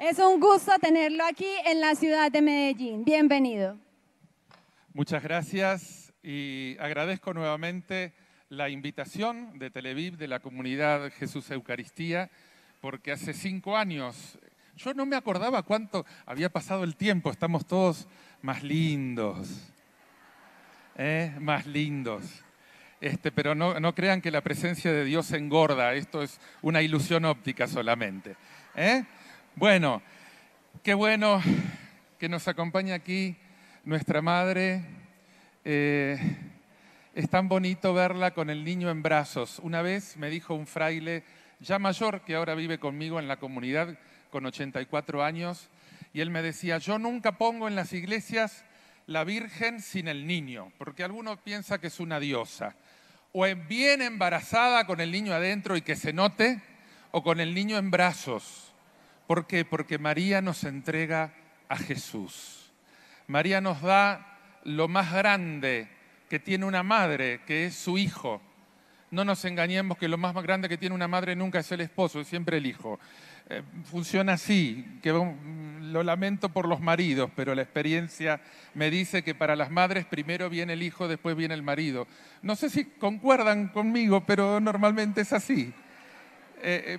Es un gusto tenerlo aquí en la ciudad de Medellín. Bienvenido. Muchas gracias y agradezco nuevamente la invitación de Televiv, de la comunidad Jesús Eucaristía, porque hace 5 años, yo no me acordaba cuánto había pasado el tiempo, estamos todos más lindos, más lindos. Pero no crean que la presencia de Dios engorda, esto es una ilusión óptica solamente. Bueno, qué bueno que nos acompaña aquí nuestra madre. Es tan bonito verla con el niño en brazos. Una vez me dijo un fraile ya mayor que ahora vive conmigo en la comunidad con 84 años y él me decía, yo nunca pongo en las iglesias la Virgen sin el niño, porque alguno piensa que es una diosa. O bien embarazada con el niño adentro y que se note, o con el niño en brazos. ¿Por qué? Porque María nos entrega a Jesús. María nos da lo más grande que tiene una madre, que es su hijo. No nos engañemos que lo más grande que tiene una madre nunca es el esposo, es siempre el hijo. Funciona así, que lo lamento por los maridos, pero la experiencia me dice que para las madres primero viene el hijo, después viene el marido. No sé si concuerdan conmigo, pero normalmente es así.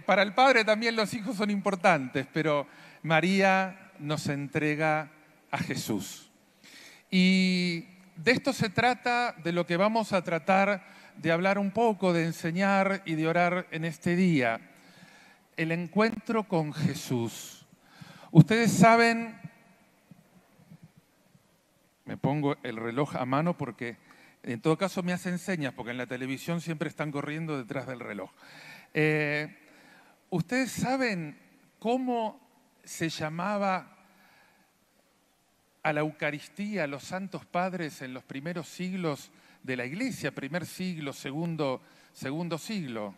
Para el padre también los hijos son importantes, pero María nos entrega a Jesús. Y de esto se trata, de lo que vamos a tratar de hablar un poco, de enseñar y de orar en este día. El encuentro con Jesús. Ustedes saben, me pongo el reloj a mano porque en todo caso me hacen señas, porque en la televisión siempre están corriendo detrás del reloj. Ustedes saben cómo se llamaba a la Eucaristía, a los santos padres en los primeros siglos de la Iglesia, primer siglo, segundo siglo.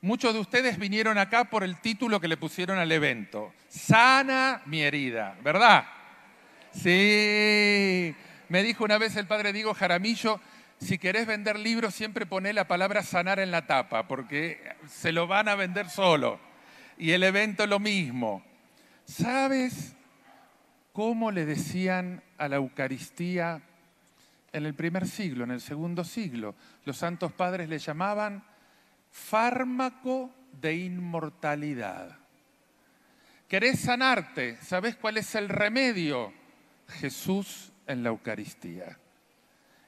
Muchos de ustedes vinieron acá por el título que le pusieron al evento. Sana mi herida, ¿verdad? Sí. Me dijo una vez el padre Diego Jaramillo, si querés vender libros siempre poné la palabra sanar en la tapa, porque se lo van a vender solo. Y el evento lo mismo. ¿Sabes cómo le decían a la Eucaristía en el primer siglo, en el segundo siglo? Los santos padres le llamaban fármaco de inmortalidad. ¿Querés sanarte? ¿Sabés cuál es el remedio? Jesús en la Eucaristía.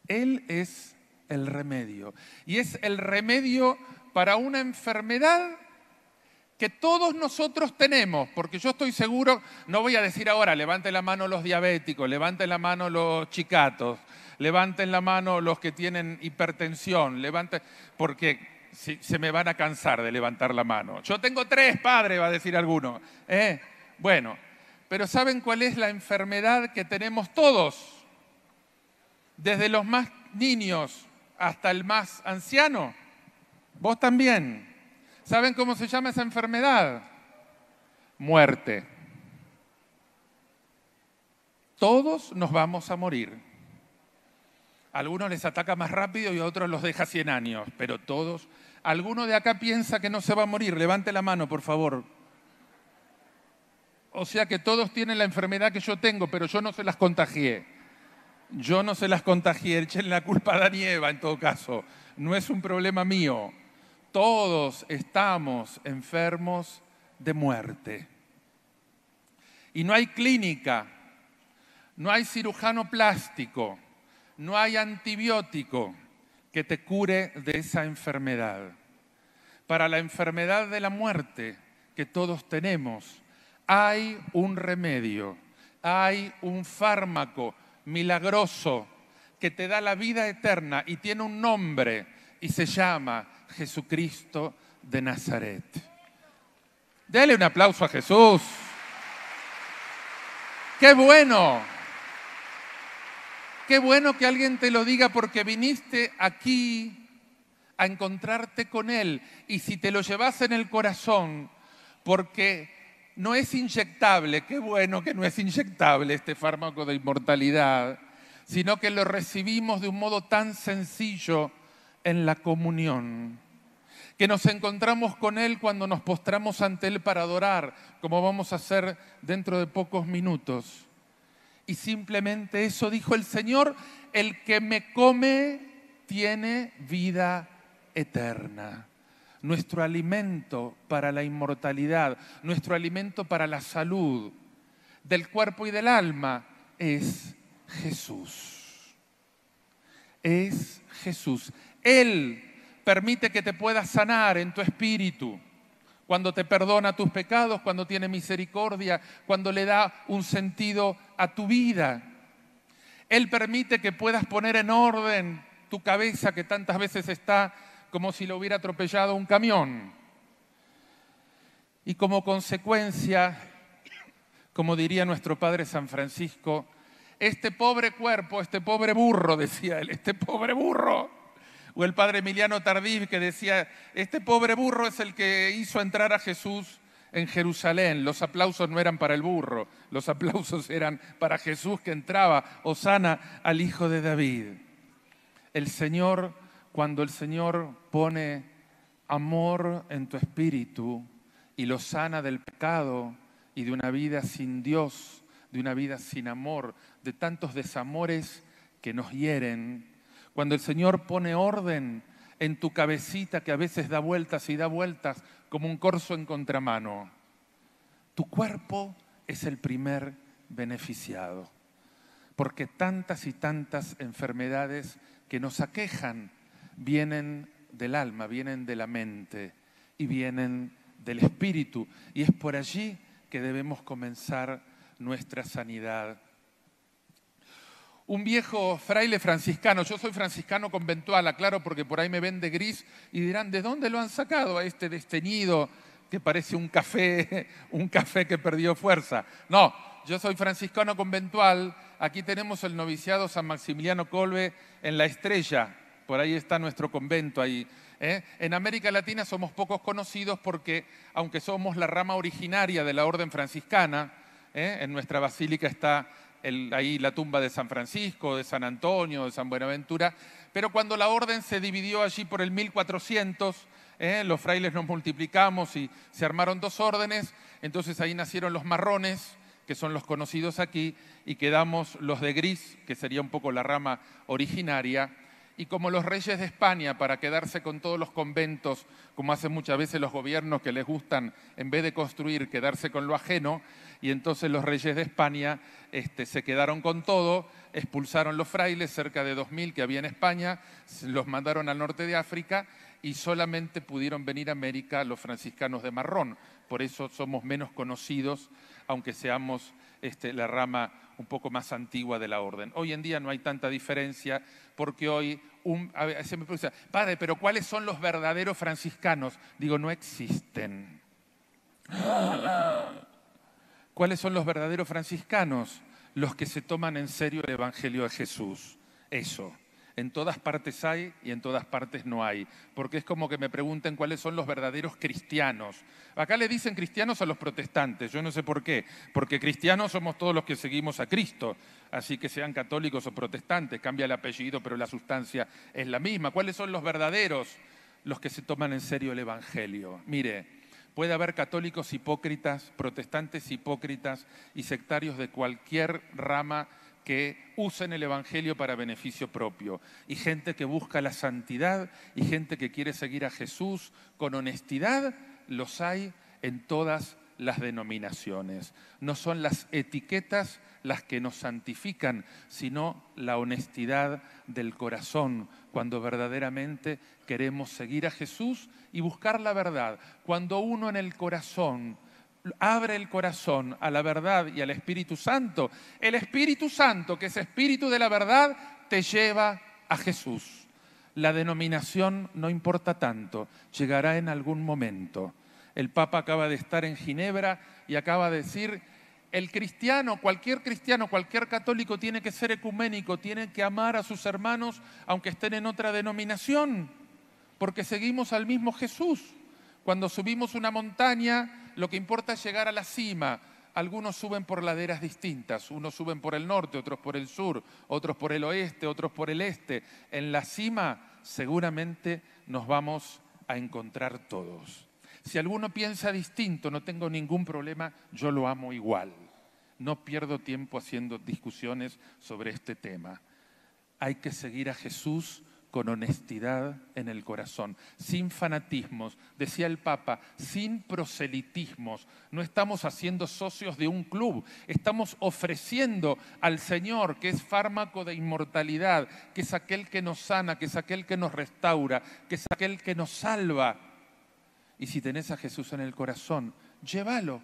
Él es el remedio. Y es el remedio para una enfermedad que todos nosotros tenemos, porque yo estoy seguro, no voy a decir ahora, levanten la mano los diabéticos, levanten la mano los chicatos, levanten la mano los que tienen hipertensión, porque se me van a cansar de levantar la mano. Yo tengo 3, padre, va a decir alguno. Bueno, pero ¿saben cuál es la enfermedad que tenemos todos? Desde los más niños hasta el más anciano. Vos también. ¿Saben cómo se llama esa enfermedad? Muerte. Todos nos vamos a morir. A algunos les ataca más rápido y a otros los deja 100 años, pero todos. ¿Alguno de acá piensa que no se va a morir? Levante la mano, por favor. O sea que todos tienen la enfermedad que yo tengo, pero yo no se las contagié. Yo no se las contagié, echen la culpa a Adán y Eva en todo caso. No es un problema mío. Todos estamos enfermos de muerte. Y no hay clínica, no hay cirujano plástico, no hay antibiótico que te cure de esa enfermedad. Para la enfermedad de la muerte que todos tenemos, hay un remedio, hay un fármaco milagroso que te da la vida eterna y tiene un nombre y se llama Jesucristo de Nazaret. Dele un aplauso a Jesús. ¡Qué bueno! Qué bueno que alguien te lo diga porque viniste aquí a encontrarte con Él. Y si te lo llevas en el corazón, porque no es inyectable, qué bueno que no es inyectable este fármaco de inmortalidad, sino que lo recibimos de un modo tan sencillo en la comunión. que nos encontramos con Él cuando nos postramos ante Él para adorar, como vamos a hacer dentro de pocos minutos. Y simplemente eso dijo el Señor: el que me come tiene vida eterna. Nuestro alimento para la inmortalidad, nuestro alimento para la salud del cuerpo y del alma es Jesús. Es Jesús. Él permite que te puedas sanar en tu espíritu, cuando te perdona tus pecados, cuando tiene misericordia, cuando le da un sentido a tu vida. Él permite que puedas poner en orden tu cabeza, que tantas veces está como si lo hubiera atropellado un camión. Y como consecuencia, como diría nuestro Padre San Francisco, este pobre cuerpo, este pobre burro, decía él, este pobre burro. O el Padre Emiliano Tardif, que decía, este pobre burro es el que hizo entrar a Jesús en Jerusalén. Los aplausos no eran para el burro, los aplausos eran para Jesús que entraba, hosana al Hijo de David. El Señor, cuando el Señor pone amor en tu espíritu y lo sana del pecado y de una vida sin Dios, de una vida sin amor, de tantos desamores que nos hieren, cuando el Señor pone orden en tu cabecita que a veces da vueltas y da vueltas como un corzo en contramano, tu cuerpo es el primer beneficiado, porque tantas y tantas enfermedades que nos aquejan vienen del alma, vienen de la mente y vienen del espíritu. Y es por allí que debemos comenzar nuestra sanidad. Un viejo fraile franciscano, yo soy franciscano conventual, aclaro, porque por ahí me ven de gris y dirán, ¿de dónde lo han sacado a este desteñido que parece un café que perdió fuerza? No, yo soy franciscano conventual. Aquí tenemos el noviciado San Maximiliano Kolbe en La Estrella. Por ahí está nuestro convento ahí. En América Latina somos pocos conocidos porque, aunque somos la rama originaria de la orden franciscana, en nuestra basílica está ahí la tumba de San Francisco, de San Antonio, de San Buenaventura, pero cuando la orden se dividió allí por el 1400, los frailes nos multiplicamos y se armaron dos órdenes, entonces ahí nacieron los marrones, que son los conocidos aquí, y quedamos los de gris, que sería un poco la rama originaria. Y como los reyes de España, para quedarse con todos los conventos, como hacen muchas veces los gobiernos que les gustan, en vez de construir, quedarse con lo ajeno, y entonces los reyes de España se quedaron con todo, expulsaron los frailes, cerca de 2000 que había en España, los mandaron al norte de África y solamente pudieron venir a América los franciscanos de Marrón. Por eso somos menos conocidos, aunque seamos la rama un poco más antigua de la orden. Hoy en día no hay tanta diferencia porque hoy, se me pregunta, padre, pero ¿cuáles son los verdaderos franciscanos? Digo, no existen. ¿Cuáles son los verdaderos franciscanos? Los que se toman en serio el Evangelio de Jesús. Eso. En todas partes hay y en todas partes no hay. Porque es como que me pregunten cuáles son los verdaderos cristianos. Acá le dicen cristianos a los protestantes, yo no sé por qué. Porque cristianos somos todos los que seguimos a Cristo. Así que sean católicos o protestantes, cambia el apellido, pero la sustancia es la misma. ¿Cuáles son los verdaderos? Los que se toman en serio el Evangelio. Mire, puede haber católicos hipócritas, protestantes hipócritas y sectarios de cualquier rama que usen el Evangelio para beneficio propio, y gente que busca la santidad y gente que quiere seguir a Jesús con honestidad, los hay en todas las denominaciones. No son las etiquetas las que nos santifican, sino la honestidad del corazón, cuando verdaderamente queremos seguir a Jesús y buscar la verdad. Cuando uno en el corazón abre el corazón a la verdad y al Espíritu Santo, el Espíritu Santo, que es Espíritu de la verdad, te lleva a Jesús. La denominación no importa tanto, llegará en algún momento. El Papa acaba de estar en Ginebra y acaba de decir, el cristiano, cualquier católico tiene que ser ecuménico, tiene que amar a sus hermanos aunque estén en otra denominación, porque seguimos al mismo Jesús. Cuando subimos una montaña, lo que importa es llegar a la cima. Algunos suben por laderas distintas, unos suben por el norte, otros por el sur, otros por el oeste, otros por el este. En la cima seguramente nos vamos a encontrar todos. Si alguno piensa distinto, no tengo ningún problema, yo lo amo igual. No pierdo tiempo haciendo discusiones sobre este tema. Hay que seguir a Jesús con honestidad en el corazón, sin fanatismos, decía el Papa, sin proselitismos. No estamos haciendo socios de un club, estamos ofreciendo al Señor, que es fármaco de inmortalidad, que es aquel que nos sana, que es aquel que nos restaura, que es aquel que nos salva. Y si tenés a Jesús en el corazón, llévalo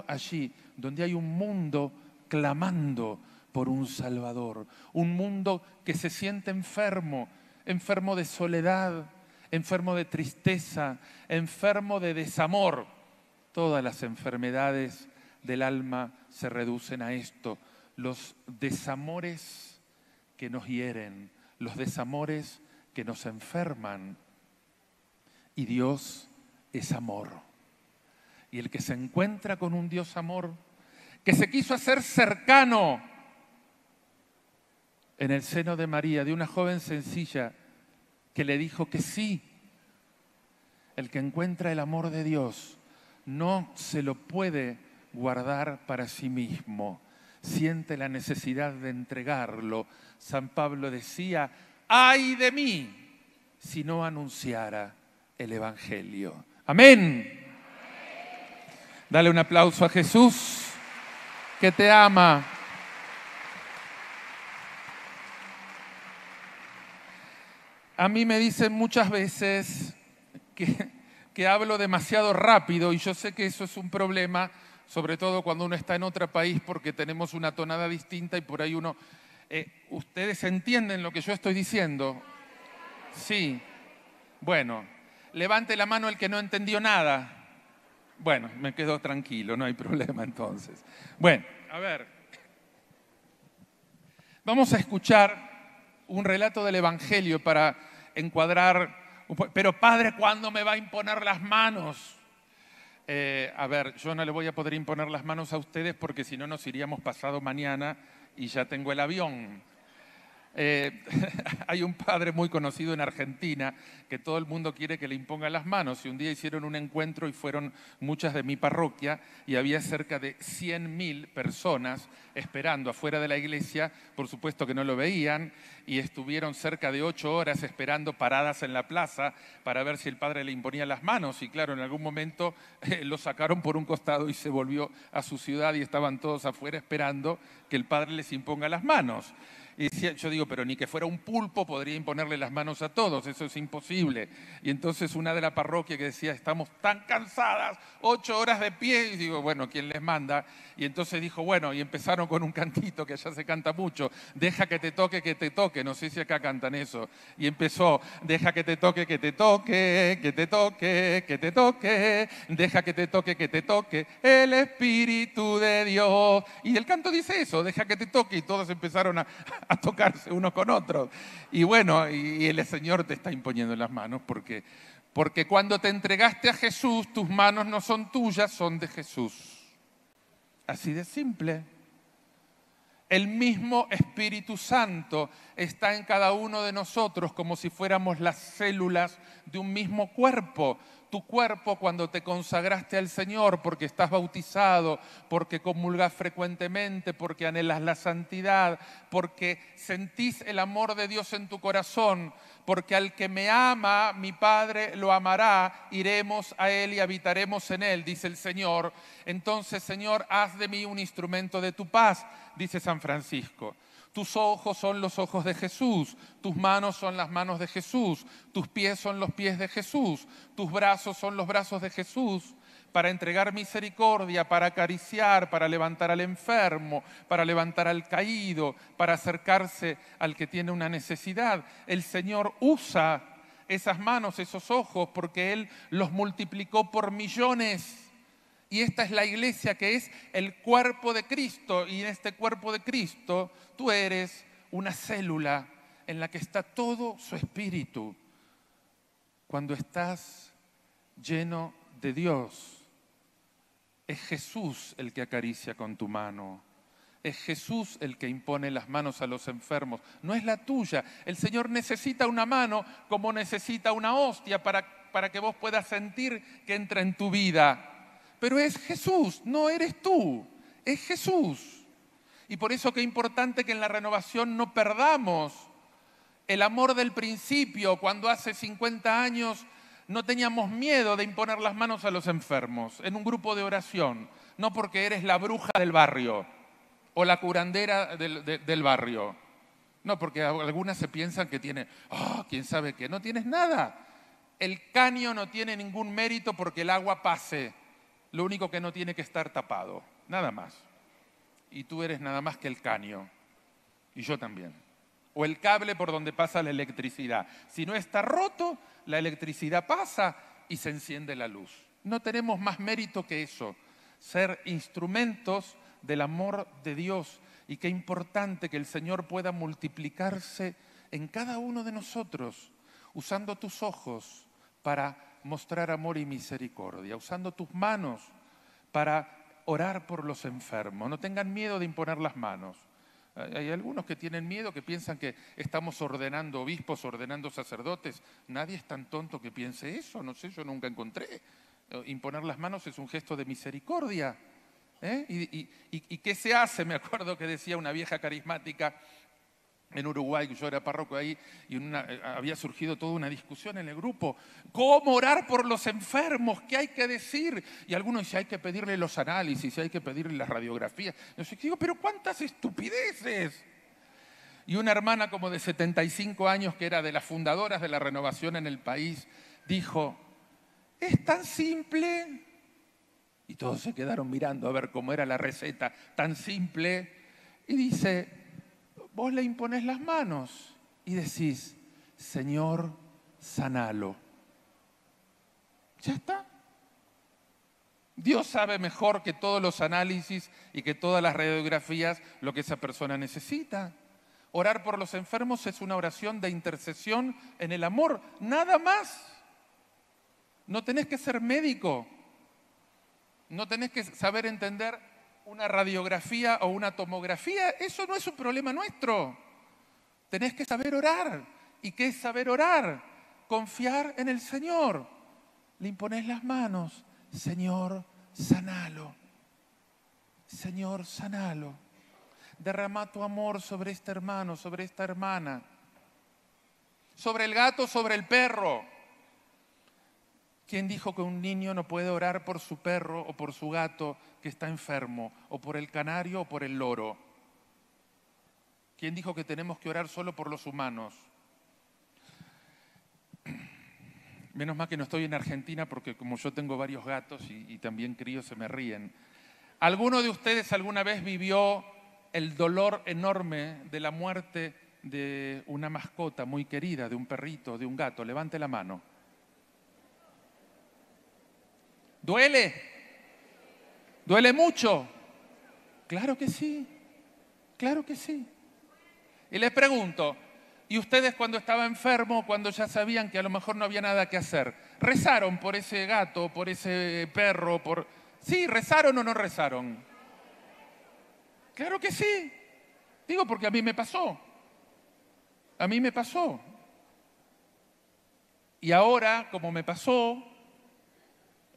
allí, donde hay un mundo clamando por un Salvador, un mundo que se siente enfermo, enfermo de soledad, enfermo de tristeza, enfermo de desamor. Todas las enfermedades del alma se reducen a esto, los desamores que nos hieren, los desamores que nos enferman. Y Dios es amor. Y el que se encuentra con un Dios amor, que se quiso hacer cercano en el seno de María, de una joven sencilla que le dijo que sí. El que encuentra el amor de Dios no se lo puede guardar para sí mismo. Siente la necesidad de entregarlo. San Pablo decía, ¡ay de mí si no anunciara el Evangelio! ¡Amén! Dale un aplauso a Jesús, que te ama. A mí me dicen muchas veces que hablo demasiado rápido y yo sé que eso es un problema, sobre todo cuando uno está en otro país porque tenemos una tonada distinta y por ahí uno... ¿Ustedes entienden lo que yo estoy diciendo? Sí. Bueno, levante la mano el que no entendió nada. Bueno, me quedo tranquilo, no hay problema entonces. Bueno, a ver. Vamos a escuchar un relato del Evangelio para encuadrar. Pero Padre, ¿cuándo me va a imponer las manos? A ver, yo no le voy a poder imponer las manos a ustedes porque si no nos iríamos pasado mañana y ya tengo el avión. Hay un padre muy conocido en Argentina que todo el mundo quiere que le imponga las manos y un día hicieron un encuentro y fueron muchas de mi parroquia y había cerca de 100.000 personas esperando afuera de la iglesia, por supuesto que no lo veían y estuvieron cerca de 8 horas esperando paradas en la plaza para ver si el padre le imponía las manos y claro, en algún momento lo sacaron por un costado y se volvió a su ciudad y estaban todos afuera esperando que el padre les imponga las manos. Y yo digo, pero ni que fuera un pulpo podría imponerle las manos a todos, eso es imposible. Y entonces una de la parroquia que decía, estamos tan cansadas, 8 horas de pie, y digo, bueno, ¿quién les manda? Y entonces dijo, bueno, y empezaron con un cantito que allá se canta mucho, deja que te toque, no sé si acá cantan eso. Y empezó, deja que te toque, que te toque, que te toque, que te toque, deja que te toque, el Espíritu de Dios. Y el canto dice eso, deja que te toque, y todos empezaron a tocarse unos con otros. Y bueno, y el Señor te está imponiendo las manos porque cuando te entregaste a Jesús, tus manos no son tuyas, son de Jesús. Así de simple. El mismo Espíritu Santo está en cada uno de nosotros como si fuéramos las células de un mismo cuerpo. Tu cuerpo cuando te consagraste al Señor, porque estás bautizado, porque comulgas frecuentemente, porque anhelas la santidad, porque sentís el amor de Dios en tu corazón, porque al que me ama, mi Padre lo amará, iremos a Él y habitaremos en Él, dice el Señor. Entonces, Señor, haz de mí un instrumento de tu paz, dice San Francisco. Tus ojos son los ojos de Jesús, tus manos son las manos de Jesús, tus pies son los pies de Jesús, tus brazos son los brazos de Jesús, para entregar misericordia, para acariciar, para levantar al enfermo, para levantar al caído, para acercarse al que tiene una necesidad. El Señor usa esas manos, esos ojos, porque Él los multiplicó por millones. Y esta es la iglesia que es el cuerpo de Cristo. Y en este cuerpo de Cristo tú eres una célula en la que está todo su espíritu. Cuando estás lleno de Dios, es Jesús el que acaricia con tu mano. Es Jesús el que impone las manos a los enfermos, no es la tuya. El Señor necesita una mano como necesita una hostia para que vos puedas sentir que entra en tu vida. Pero es Jesús, no eres tú, es Jesús. Y por eso que es importante que en la renovación no perdamos el amor del principio, cuando hace 50 años no teníamos miedo de imponer las manos a los enfermos en un grupo de oración, no porque eres la bruja del barrio o la curandera del barrio. No, porque algunas se piensan que tiene, quién sabe qué, no tienes nada. El caño no tiene ningún mérito porque el agua pase. Lo único que no tiene que estar tapado, nada más. Y tú eres nada más que el caño. Y yo también. O el cable por donde pasa la electricidad. Si no está roto, la electricidad pasa y se enciende la luz. No tenemos más mérito que eso. Ser instrumentos del amor de Dios, y qué importante que el Señor pueda multiplicarse en cada uno de nosotros, usando tus ojos para mostrar amor y misericordia, usando tus manos para orar por los enfermos. No tengan miedo de imponer las manos. Hay algunos que tienen miedo, que piensan que estamos ordenando obispos, ordenando sacerdotes. Nadie es tan tonto que piense eso, no sé, yo nunca encontré. Imponer las manos es un gesto de misericordia. ¿Y qué se hace? Me acuerdo que decía una vieja carismática en Uruguay, que yo era párroco ahí, y había surgido toda una discusión en el grupo. ¿Cómo orar por los enfermos? ¿Qué hay que decir? Y algunos dicen, hay que pedirle los análisis, hay que pedirle las radiografías. Yo digo, pero ¿cuántas estupideces? Y una hermana como de 75 años, que era de las fundadoras de la renovación en el país, dijo, es tan simple. Y todos se quedaron mirando a ver cómo era la receta, tan simple. Y dice, vos le imponés las manos y decís, Señor, sanalo. Ya está. Dios sabe mejor que todos los análisis y que todas las radiografías lo que esa persona necesita. Orar por los enfermos es una oración de intercesión en el amor, nada más. No tenés que ser médico. No tenés que saber entender una radiografía o una tomografía. Eso no es un problema nuestro. Tenés que saber orar. ¿Y qué es saber orar? Confiar en el Señor. Le imponés las manos. Señor, sanalo. Señor, sanalo. Derrama tu amor sobre este hermano, sobre esta hermana. Sobre el gato, sobre el perro. ¿Quién dijo que un niño no puede orar por su perro o por su gato que está enfermo, o por el canario o por el loro? ¿Quién dijo que tenemos que orar solo por los humanos? Menos mal que no estoy en Argentina, porque como yo tengo varios gatos y también crío, se me ríen. ¿Alguno de ustedes alguna vez vivió el dolor enorme de la muerte de una mascota muy querida, de un perrito, de un gato? Levante la mano. ¿Duele? ¿Duele mucho? Claro que sí, claro que sí. Y les pregunto, ¿y ustedes cuando estaba enfermo, cuando ya sabían que a lo mejor no había nada que hacer, rezaron por ese gato, por ese perro, Sí, ¿rezaron o no rezaron? Claro que sí. Digo, porque a mí me pasó. A mí me pasó. Y ahora, como me pasó,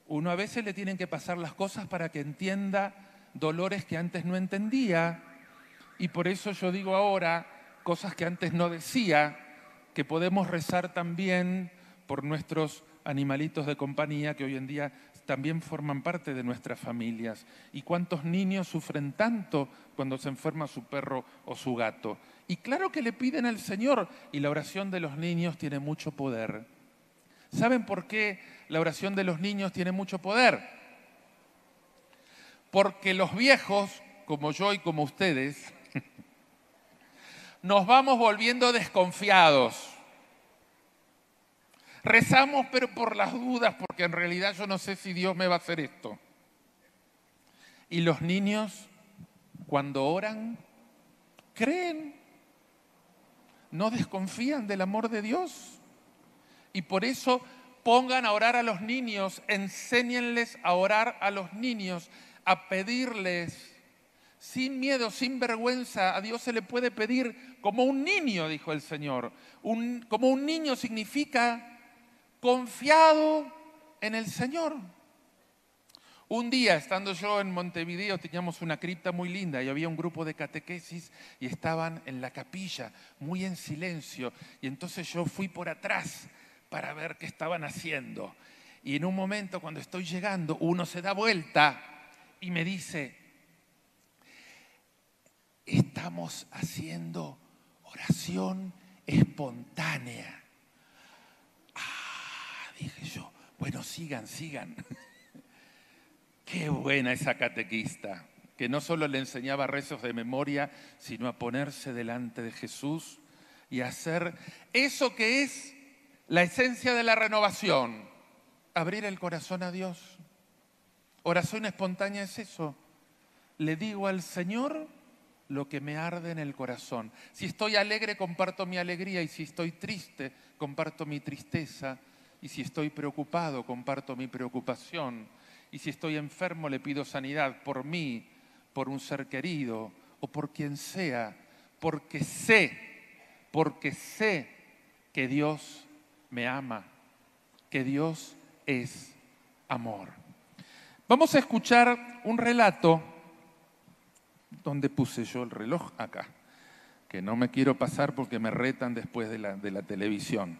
uno a veces le tienen que pasar las cosas para que entienda dolores que antes no entendía. Y por eso yo digo ahora cosas que antes no decía, que podemos rezar también por nuestros animalitos de compañía que hoy en día también forman parte de nuestras familias. ¿Y cuántos niños sufren tanto cuando se enferma su perro o su gato? Y claro que le piden al Señor, y la oración de los niños tiene mucho poder. ¿Saben por qué la oración de los niños tiene mucho poder? Porque los viejos, como yo y como ustedes, nos vamos volviendo desconfiados. Rezamos, pero por las dudas, porque en realidad yo no sé si Dios me va a hacer esto. Y los niños, cuando oran, creen, no desconfían del amor de Dios. Y por eso pongan a orar a los niños, enséñenles a orar a los niños, a pedirles, sin miedo, sin vergüenza. A Dios se le puede pedir como un niño, dijo el Señor. Como un niño significa confiado en el Señor. Un día, estando yo en Montevideo, teníamos una cripta muy linda y había un grupo de catequesis y estaban en la capilla, muy en silencio. Y entonces yo fui por atrás para ver qué estaban haciendo. Y en un momento, cuando estoy llegando, uno se da vuelta y me dice: estamos haciendo oración espontánea. Dije yo, bueno, sigan. Qué buena esa catequista, que no solo le enseñaba rezos de memoria, sino a ponerse delante de Jesús y a hacer eso que es la esencia de la renovación, abrir el corazón a Dios. Oración espontánea es eso. Le digo al Señor lo que me arde en el corazón. Si estoy alegre, comparto mi alegría, y si estoy triste, comparto mi tristeza, y si estoy preocupado, comparto mi preocupación. Y si estoy enfermo, le pido sanidad por mí, por un ser querido o por quien sea, porque sé que Dios me ama, que Dios es amor. Vamos a escuchar un relato. ¿Dónde puse yo el reloj? Acá. Que no me quiero pasar porque me retan después de la televisión.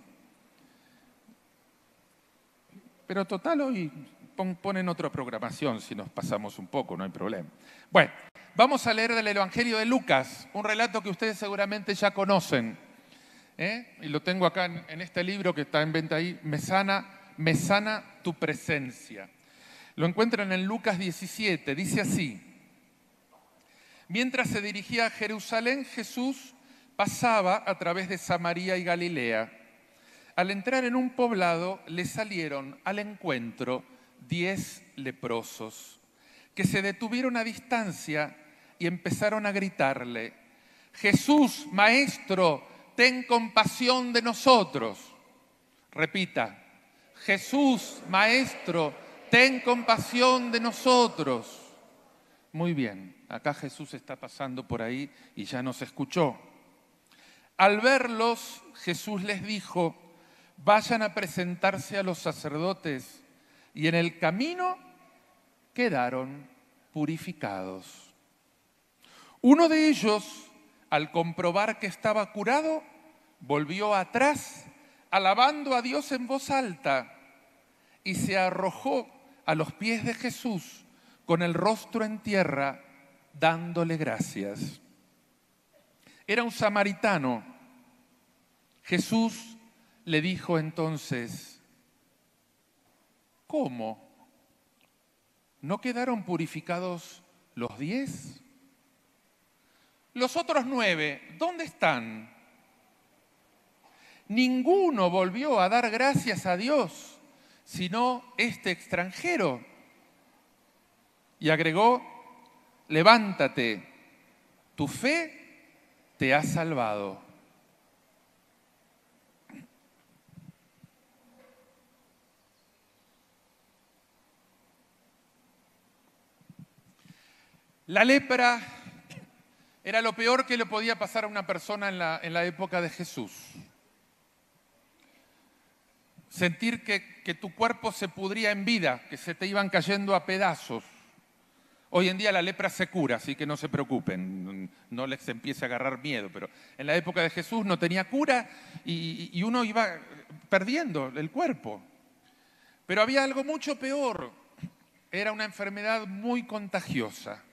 Pero total, hoy ponen otra programación, si nos pasamos un poco, no hay problema. Bueno, vamos a leer del Evangelio de Lucas, un relato que ustedes seguramente ya conocen. Y lo tengo acá en este libro que está en venta ahí, Me sana tu presencia. Lo encuentran en Lucas 17, dice así: mientras se dirigía a Jerusalén, Jesús pasaba a través de Samaria y Galilea. Al entrar en un poblado, le salieron al encuentro 10 leprosos, que se detuvieron a distancia y empezaron a gritarle: Jesús, Maestro, ten compasión de nosotros. Repita: Jesús, Maestro, ten compasión de nosotros. Muy bien, acá Jesús está pasando por ahí y ya nos escuchó. Al verlos, Jesús les dijo: vayan a presentarse a los sacerdotes. Y en el camino quedaron purificados. Uno de ellos, al comprobar que estaba curado, volvió atrás, alabando a Dios en voz alta, y se arrojó a los pies de Jesús con el rostro en tierra, dándole gracias. Era un samaritano. Jesús le dijo entonces: ¿cómo? ¿No quedaron purificados los 10? Los otros 9, ¿dónde están? Ninguno volvió a dar gracias a Dios, sino este extranjero. Y agregó: levántate, tu fe te ha salvado. La lepra era lo peor que le podía pasar a una persona en la época de Jesús. Sentir que tu cuerpo se pudría en vida, que se te iban cayendo a pedazos. Hoy en día la lepra se cura, así que no se preocupen, no les empiece a agarrar miedo, pero en la época de Jesús no tenía cura y uno iba perdiendo el cuerpo. Pero había algo mucho peor, era una enfermedad muy contagiosa.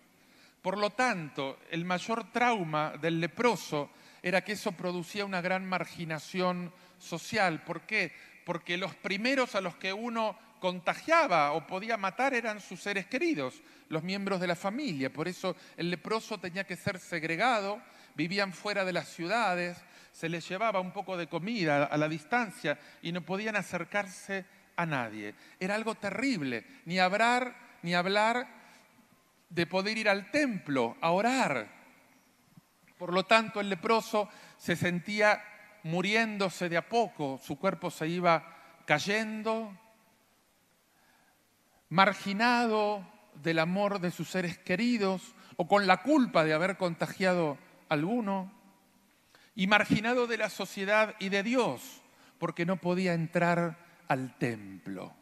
Por lo tanto, el mayor trauma del leproso era que eso producía una gran marginación social. ¿Por qué? Porque los primeros a los que uno contagiaba o podía matar eran sus seres queridos, los miembros de la familia. Por eso el leproso tenía que ser segregado, vivían fuera de las ciudades, se les llevaba un poco de comida a la distancia y no podían acercarse a nadie. Era algo terrible, ni hablar de poder ir al templo a orar. Por lo tanto, el leproso se sentía muriéndose de a poco, su cuerpo se iba cayendo, marginado del amor de sus seres queridos, o con la culpa de haber contagiado a alguno, y marginado de la sociedad y de Dios, porque no podía entrar al templo.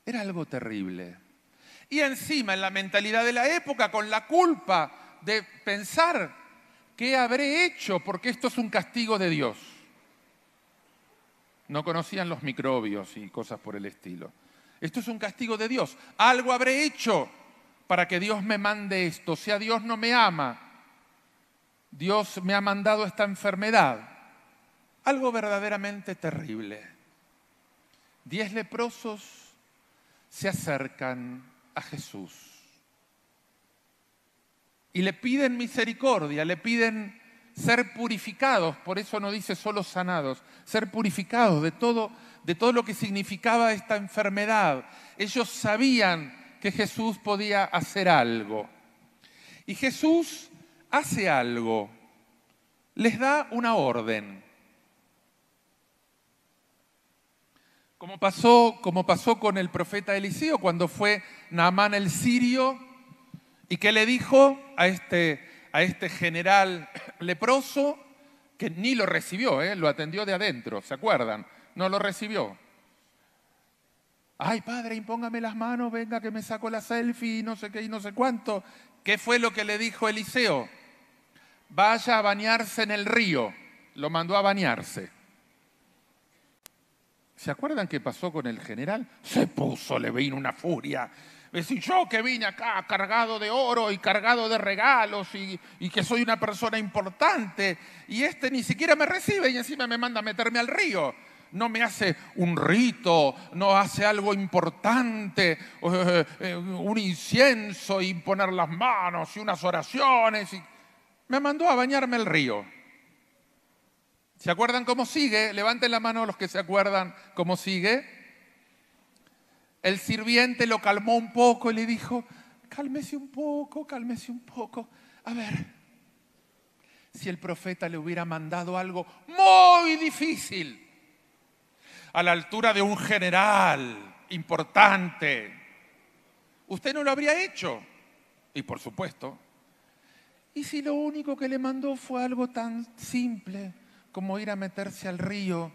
Era algo terrible. Y encima, en la mentalidad de la época, con la culpa de pensar, ¿qué habré hecho? Porque esto es un castigo de Dios. No conocían los microbios y cosas por el estilo. Esto es un castigo de Dios. Algo habré hecho para que Dios me mande esto. O sea, Dios no me ama. Dios me ha mandado esta enfermedad. Algo verdaderamente terrible. 10 leprosos se acercan a Jesús y le piden misericordia, le piden ser purificados, por eso no dice solo sanados, ser purificados de todo lo que significaba esta enfermedad. Ellos sabían que Jesús podía hacer algo. Y Jesús hace algo, les da una orden. Como pasó con el profeta Eliseo cuando fue Naamán el sirio y que le dijo a este general leproso que ni lo recibió, lo atendió de adentro, ¿se acuerdan? No lo recibió. Ay, padre, impóngame las manos, venga que me saco la selfie, no sé qué y no sé cuánto. ¿Qué fue lo que le dijo Eliseo? Vaya a bañarse en el río. Lo mandó a bañarse. ¿Se acuerdan qué pasó con el general? Se puso, le vino una furia. Decir, yo que vine acá cargado de oro y cargado de regalos y que soy una persona importante y este ni siquiera me recibe y encima me manda a meterme al río. No me hace un rito, no hace algo importante, un incienso y poner las manos y unas oraciones. Me mandó a bañarme al río. ¿Se acuerdan cómo sigue? Levanten la mano los que se acuerdan cómo sigue. El sirviente lo calmó un poco y le dijo, cálmese un poco, cálmese un poco. A ver, si el profeta le hubiera mandado algo muy difícil, a la altura de un general importante, usted no lo habría hecho. Y por supuesto. ¿Y si lo único que le mandó fue algo tan simple como ir a meterse al río?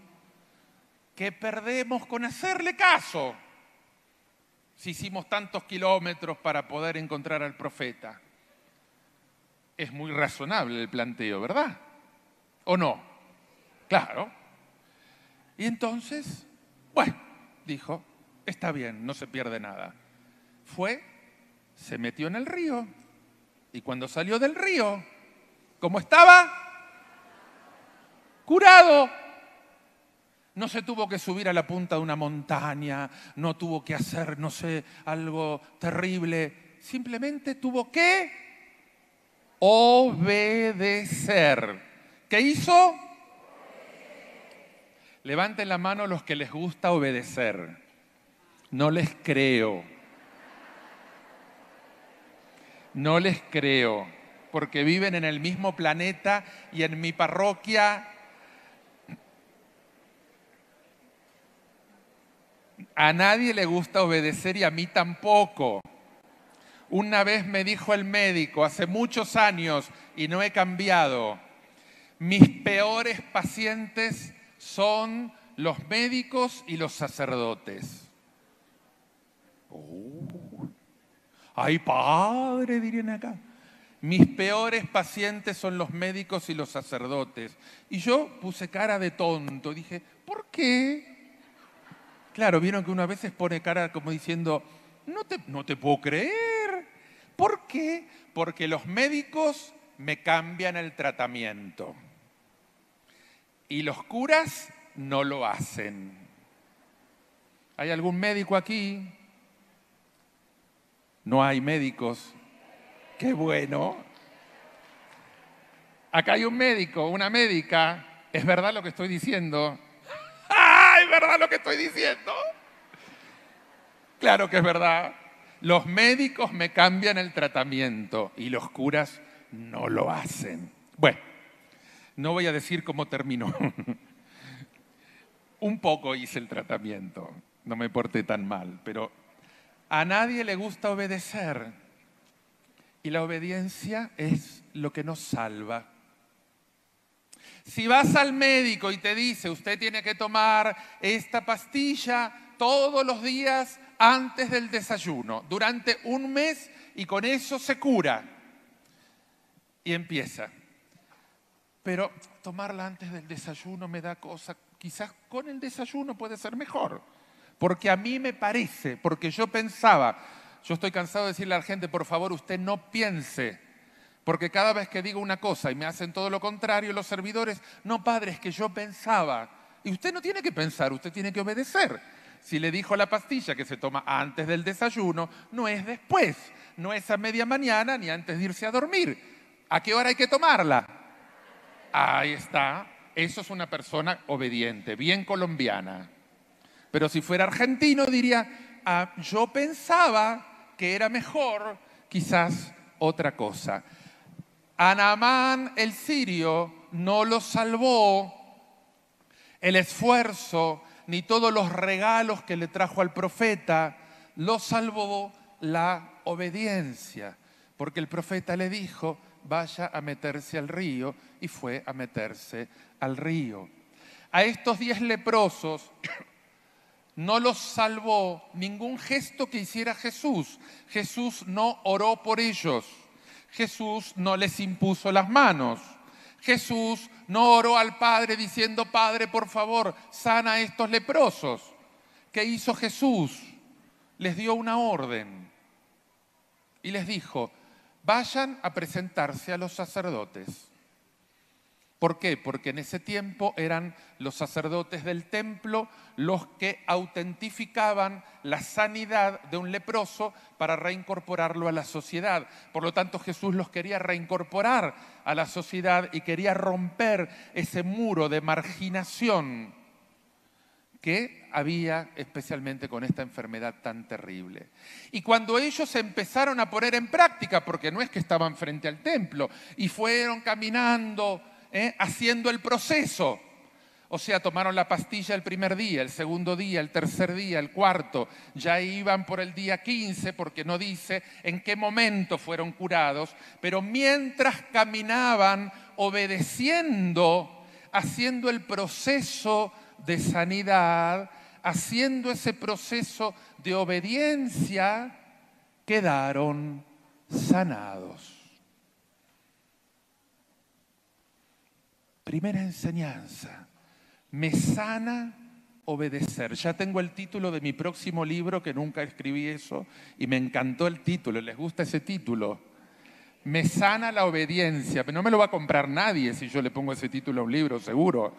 ¿Qué perdemos con hacerle caso? Si hicimos tantos kilómetros para poder encontrar al profeta. Es muy razonable el planteo, ¿verdad? ¿O no? Claro. Y entonces, bueno, dijo, está bien, no se pierde nada. Fue, se metió en el río y cuando salió del río, ¿cómo estaba? Curado. No se tuvo que subir a la punta de una montaña, no tuvo que hacer, no sé, algo terrible. Simplemente tuvo que obedecer. ¿Qué hizo? Levanten la mano los que les gusta obedecer. No les creo. No les creo, porque viven en el mismo planeta y en mi parroquia a nadie le gusta obedecer y a mí tampoco. Una vez me dijo el médico, hace muchos años, y no he cambiado, mis peores pacientes son los médicos y los sacerdotes. ¡Ay, padre!, dirían acá. Mis peores pacientes son los médicos y los sacerdotes. Y yo puse cara de tonto. Dije, ¿por qué? Claro, vieron que uno a veces pone cara como diciendo, no te puedo creer. ¿Por qué? Porque los médicos me cambian el tratamiento. Y los curas no lo hacen. ¿Hay algún médico aquí? No hay médicos. ¡Qué bueno! Acá hay un médico, una médica. ¿Es verdad lo que estoy diciendo? ¡Ah! ¿Es verdad lo que estoy diciendo? Claro que es verdad. Los médicos me cambian el tratamiento y los curas no lo hacen. Bueno, no voy a decir cómo terminó. Un poco hice el tratamiento, no me porté tan mal, pero a nadie le gusta obedecer. Y la obediencia es lo que nos salva. Si vas al médico y te dice, usted tiene que tomar esta pastilla todos los días antes del desayuno, durante un mes, y con eso se cura. Y empieza. Pero tomarla antes del desayuno me da cosa. Quizás con el desayuno puede ser mejor. Porque a mí me parece, porque yo pensaba, yo estoy cansado de decirle a la gente, por favor, usted no piense. Porque cada vez que digo una cosa y me hacen todo lo contrario, los servidores, no, padre, es que yo pensaba. Y usted no tiene que pensar, usted tiene que obedecer. Si le dijo la pastilla que se toma antes del desayuno, no es después, no es a media mañana ni antes de irse a dormir. ¿A qué hora hay que tomarla? Ahí está. Eso es una persona obediente, bien colombiana. Pero si fuera argentino diría, yo pensaba que era mejor quizás otra cosa. A Naamán el sirio no lo salvó el esfuerzo ni todos los regalos que le trajo al profeta, lo salvó la obediencia. Porque el profeta le dijo, vaya a meterse al río, y fue a meterse al río. A estos 10 leprosos no los salvó ningún gesto que hiciera Jesús. Jesús no oró por ellos. Jesús no les impuso las manos. Jesús no oró al Padre diciendo, Padre, por favor, sana a estos leprosos. ¿Qué hizo Jesús? Les dio una orden y les dijo, vayan a presentarse a los sacerdotes. ¿Por qué? Porque en ese tiempo eran los sacerdotes del templo los que autentificaban la sanidad de un leproso para reincorporarlo a la sociedad. Por lo tanto, Jesús los quería reincorporar a la sociedad y quería romper ese muro de marginación que había especialmente con esta enfermedad tan terrible. Y cuando ellos empezaron a poner en práctica, porque no es que estaban frente al templo, y fueron caminando, haciendo el proceso. O sea, tomaron la pastilla el primer día, el segundo día, el tercer día, el cuarto. Ya iban por el día 15 porque no dice en qué momento fueron curados. Pero mientras caminaban obedeciendo, haciendo el proceso de sanidad, haciendo ese proceso de obediencia, quedaron sanados. Primera enseñanza, me sana obedecer. Ya tengo el título de mi próximo libro, que nunca escribí eso, y me encantó el título, ¿les gusta ese título? Me sana la obediencia, pero no me lo va a comprar nadie si yo le pongo ese título a un libro, seguro.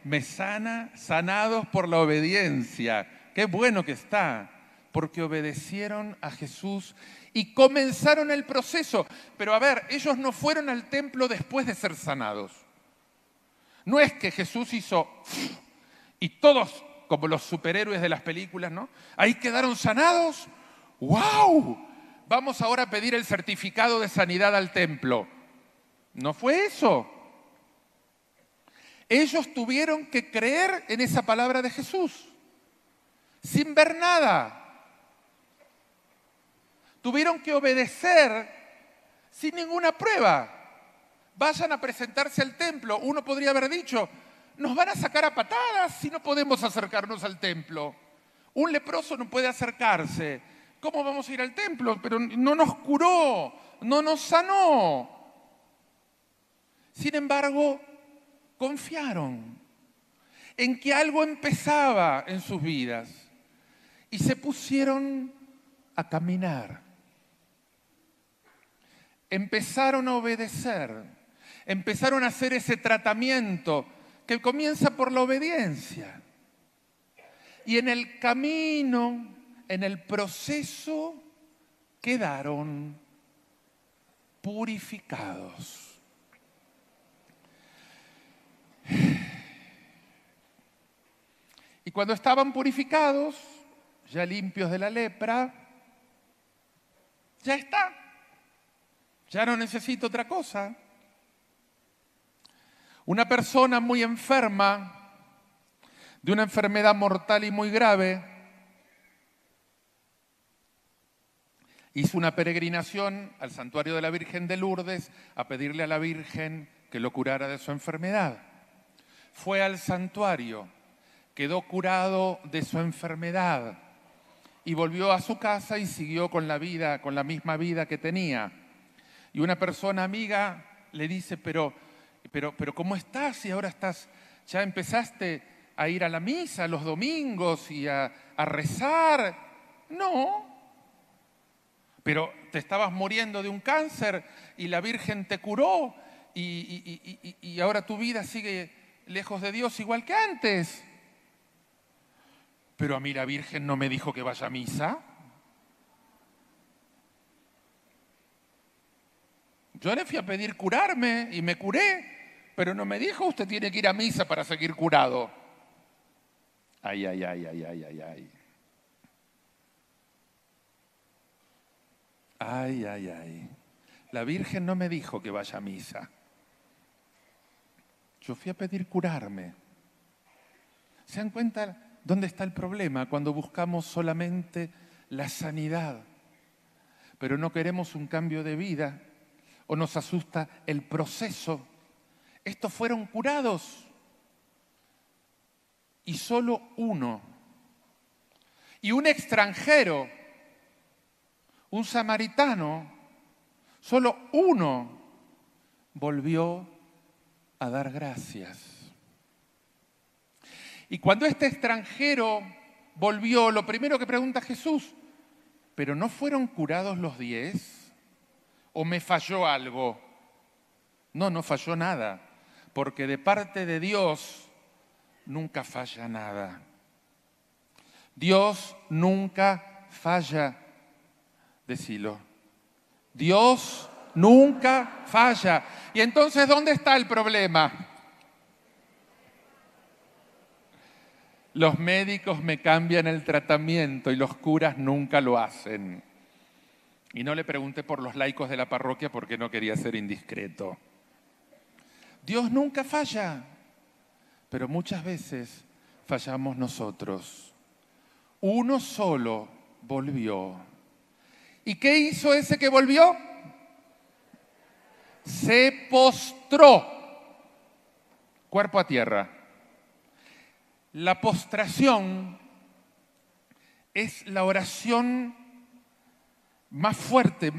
Me sana, sanados por la obediencia. Qué bueno que está, porque obedecieron a Jesús y comenzaron el proceso. Pero a ver, ellos no fueron al templo después de ser sanados. No es que Jesús hizo y todos, como los superhéroes de las películas, ¿no? Ahí quedaron sanados. ¡Wow! Vamos ahora a pedir el certificado de sanidad al templo. No fue eso. Ellos tuvieron que creer en esa palabra de Jesús, sin ver nada. Tuvieron que obedecer sin ninguna prueba. Vayan a presentarse al templo. Uno podría haber dicho, nos van a sacar a patadas si no podemos acercarnos al templo. Un leproso no puede acercarse. ¿Cómo vamos a ir al templo? Pero no nos curó, no nos sanó. Sin embargo, confiaron en que algo empezaba en sus vidas y se pusieron a caminar. Empezaron a obedecer. Empezaron a hacer ese tratamiento que comienza por la obediencia. Y en el camino, en el proceso, quedaron purificados. Y cuando estaban purificados, ya limpios de la lepra, ya está. Ya no necesito otra cosa. Una persona muy enferma, de una enfermedad mortal y muy grave, Hizo una peregrinación al santuario de la Virgen de Lourdes a pedirle a la Virgen que lo curara de su enfermedad. Fue al santuario, quedó curado de su enfermedad y volvió a su casa y siguió con la vida, con la misma vida que tenía. Y una persona amiga le dice, pero ¿cómo estás? Si ahora ya empezaste a ir a la misa los domingos y a rezar. No. Pero te estabas muriendo de un cáncer y la Virgen te curó y ahora tu vida sigue lejos de Dios igual que antes. Pero a mí la Virgen no me dijo que vaya a misa. Yo le fui a pedir curarme y me curé, pero no me dijo usted tiene que ir a misa para seguir curado. Ay, ay, ay, ay, ay, ay, ay. Ay, ay, ay. La Virgen no me dijo que vaya a misa. Yo fui a pedir curarme. ¿Se dan cuenta dónde está el problema? Cuando buscamos solamente la sanidad, pero no queremos un cambio de vida o nos asusta el proceso. Estos fueron curados y solo uno. Y un extranjero, un samaritano, solo uno volvió a dar gracias. Y cuando este extranjero volvió, lo primero que pregunta Jesús, ¿pero no fueron curados los 10? ¿O me falló algo? No, no falló nada, porque de parte de Dios nunca falla nada. Dios nunca falla. Decilo. Dios nunca falla. Y entonces, ¿dónde está el problema? Los médicos me cambian el tratamiento y los curas nunca lo hacen. Y no le pregunté por los laicos de la parroquia porque no quería ser indiscreto. Dios nunca falla, pero muchas veces fallamos nosotros. Uno solo volvió. ¿Y qué hizo ese que volvió? Se postró, cuerpo a tierra. La postración es la oración más fuerte,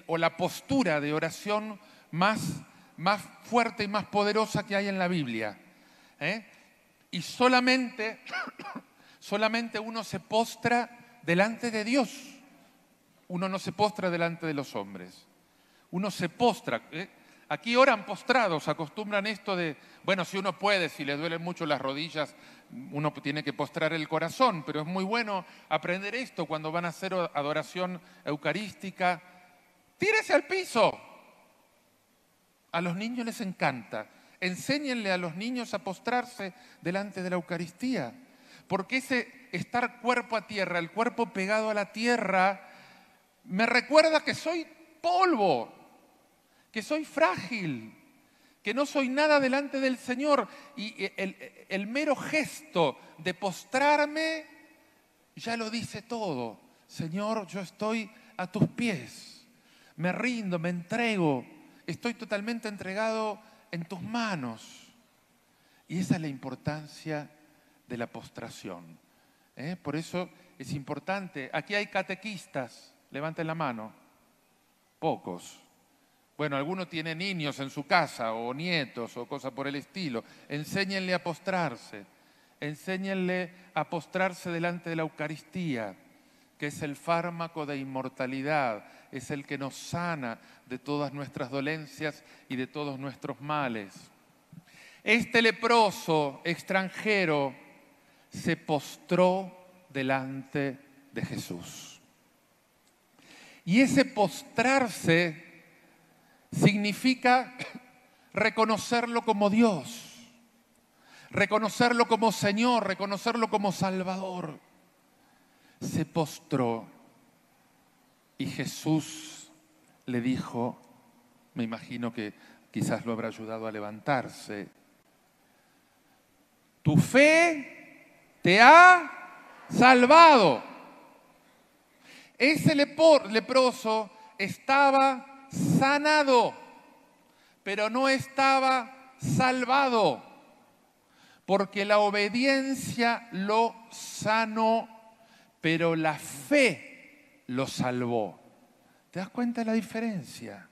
o la postura de oración más fuerte y más poderosa que hay en la Biblia. Y solamente uno se postra delante de Dios. Uno no se postra delante de los hombres. Uno se postra. Aquí oran postrados, acostumbran esto de, bueno, si uno puede, si le duelen mucho las rodillas, uno tiene que postrar el corazón, pero es muy bueno aprender esto cuando van a hacer adoración eucarística. Tírese al piso. A los niños les encanta. Enséñenle a los niños a postrarse delante de la Eucaristía, porque ese estar cuerpo a tierra, el cuerpo pegado a la tierra, me recuerda que soy polvo, que soy frágil, que no soy nada delante del Señor. Y el mero gesto de postrarme ya lo dice todo. Señor, yo estoy a tus pies, me rindo, me entrego, estoy totalmente entregado en tus manos. Y esa es la importancia de la postración. Por eso es importante. Aquí hay catequistas, levanten la mano. Pocos. Bueno, algunos tienen niños en su casa o nietos o cosas por el estilo. Enséñenle a postrarse. Enséñenle a postrarse delante de la Eucaristía, que es el fármaco de inmortalidad, es el que nos sana de todas nuestras dolencias y de todos nuestros males. Este leproso extranjero se postró delante de Jesús. Y ese postrarse significa reconocerlo como Dios, reconocerlo como Señor, reconocerlo como Salvador. Se postró y Jesús le dijo, me imagino que quizás lo habrá ayudado a levantarse, tu fe te ha salvado. Ese leproso estaba sanado, pero no estaba salvado, porque la obediencia lo sanó, pero la fe lo salvó. ¿Te das cuenta de la diferencia?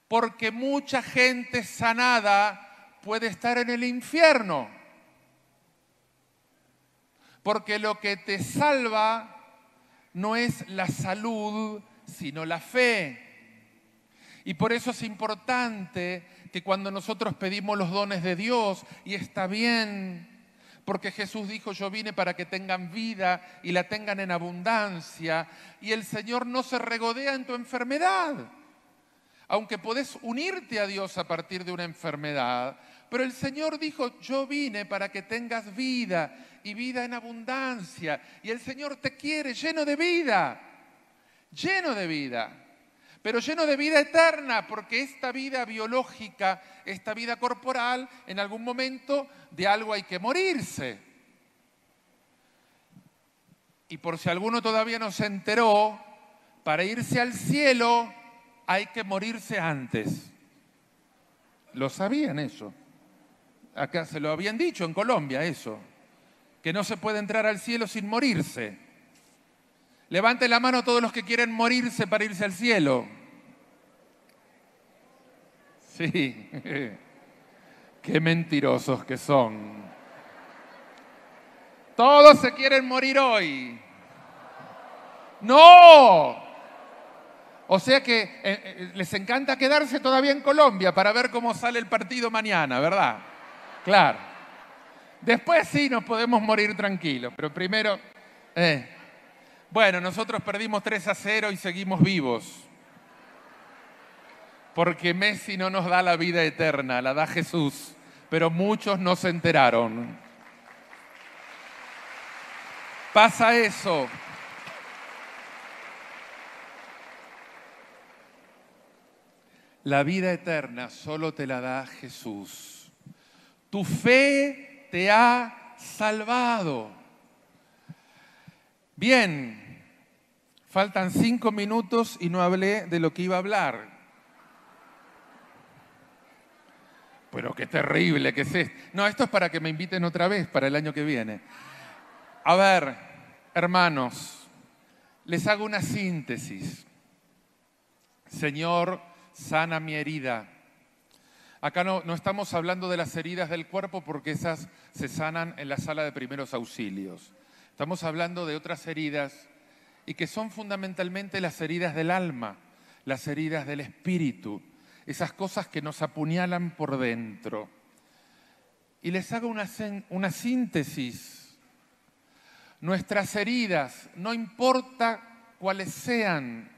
Porque mucha gente sanada puede estar en el infierno. Porque lo que te salva no es la salud, sino la fe. Y por eso es importante que cuando nosotros pedimos los dones de Dios, y está bien, porque Jesús dijo, yo vine para que tengan vida y la tengan en abundancia, y el Señor no se regodea en tu enfermedad. Aunque podés unirte a Dios a partir de una enfermedad, pero el Señor dijo, yo vine para que tengas vida y vida en abundancia. Y el Señor te quiere lleno de vida, pero lleno de vida eterna, porque esta vida biológica, esta vida corporal, en algún momento de algo hay que morirse. Y por si alguno todavía no se enteró, para irse al cielo hay que morirse antes. ¿Lo sabían eso? Acá se lo habían dicho en Colombia eso, que no se puede entrar al cielo sin morirse. Levanten la mano todos los que quieren morirse para irse al cielo. Sí, qué mentirosos que son. Todos se quieren morir hoy. ¡No! O sea que les encanta quedarse todavía en Colombia para ver cómo sale el partido mañana, ¿verdad? Claro. Después sí nos podemos morir tranquilos, pero primero... Bueno, nosotros perdimos 3-0 y seguimos vivos. Porque Messi no nos da la vida eterna, la da Jesús. Pero muchos no se enteraron. Pasa eso. La vida eterna solo te la da Jesús. Tu fe te ha salvado. Bien, faltan 5 minutos y no hablé de lo que iba a hablar. Pero qué terrible que es esto. No, esto es para que me inviten otra vez para el año que viene. A ver, hermanos, les hago una síntesis. Señor, sana mi herida. Acá no estamos hablando de las heridas del cuerpo porque esas se sanan en la sala de primeros auxilios. Estamos hablando de otras heridas y que son fundamentalmente las heridas del alma, las heridas del espíritu, esas cosas que nos apuñalan por dentro. Y les hago una síntesis. Nuestras heridas, no importa cuáles sean,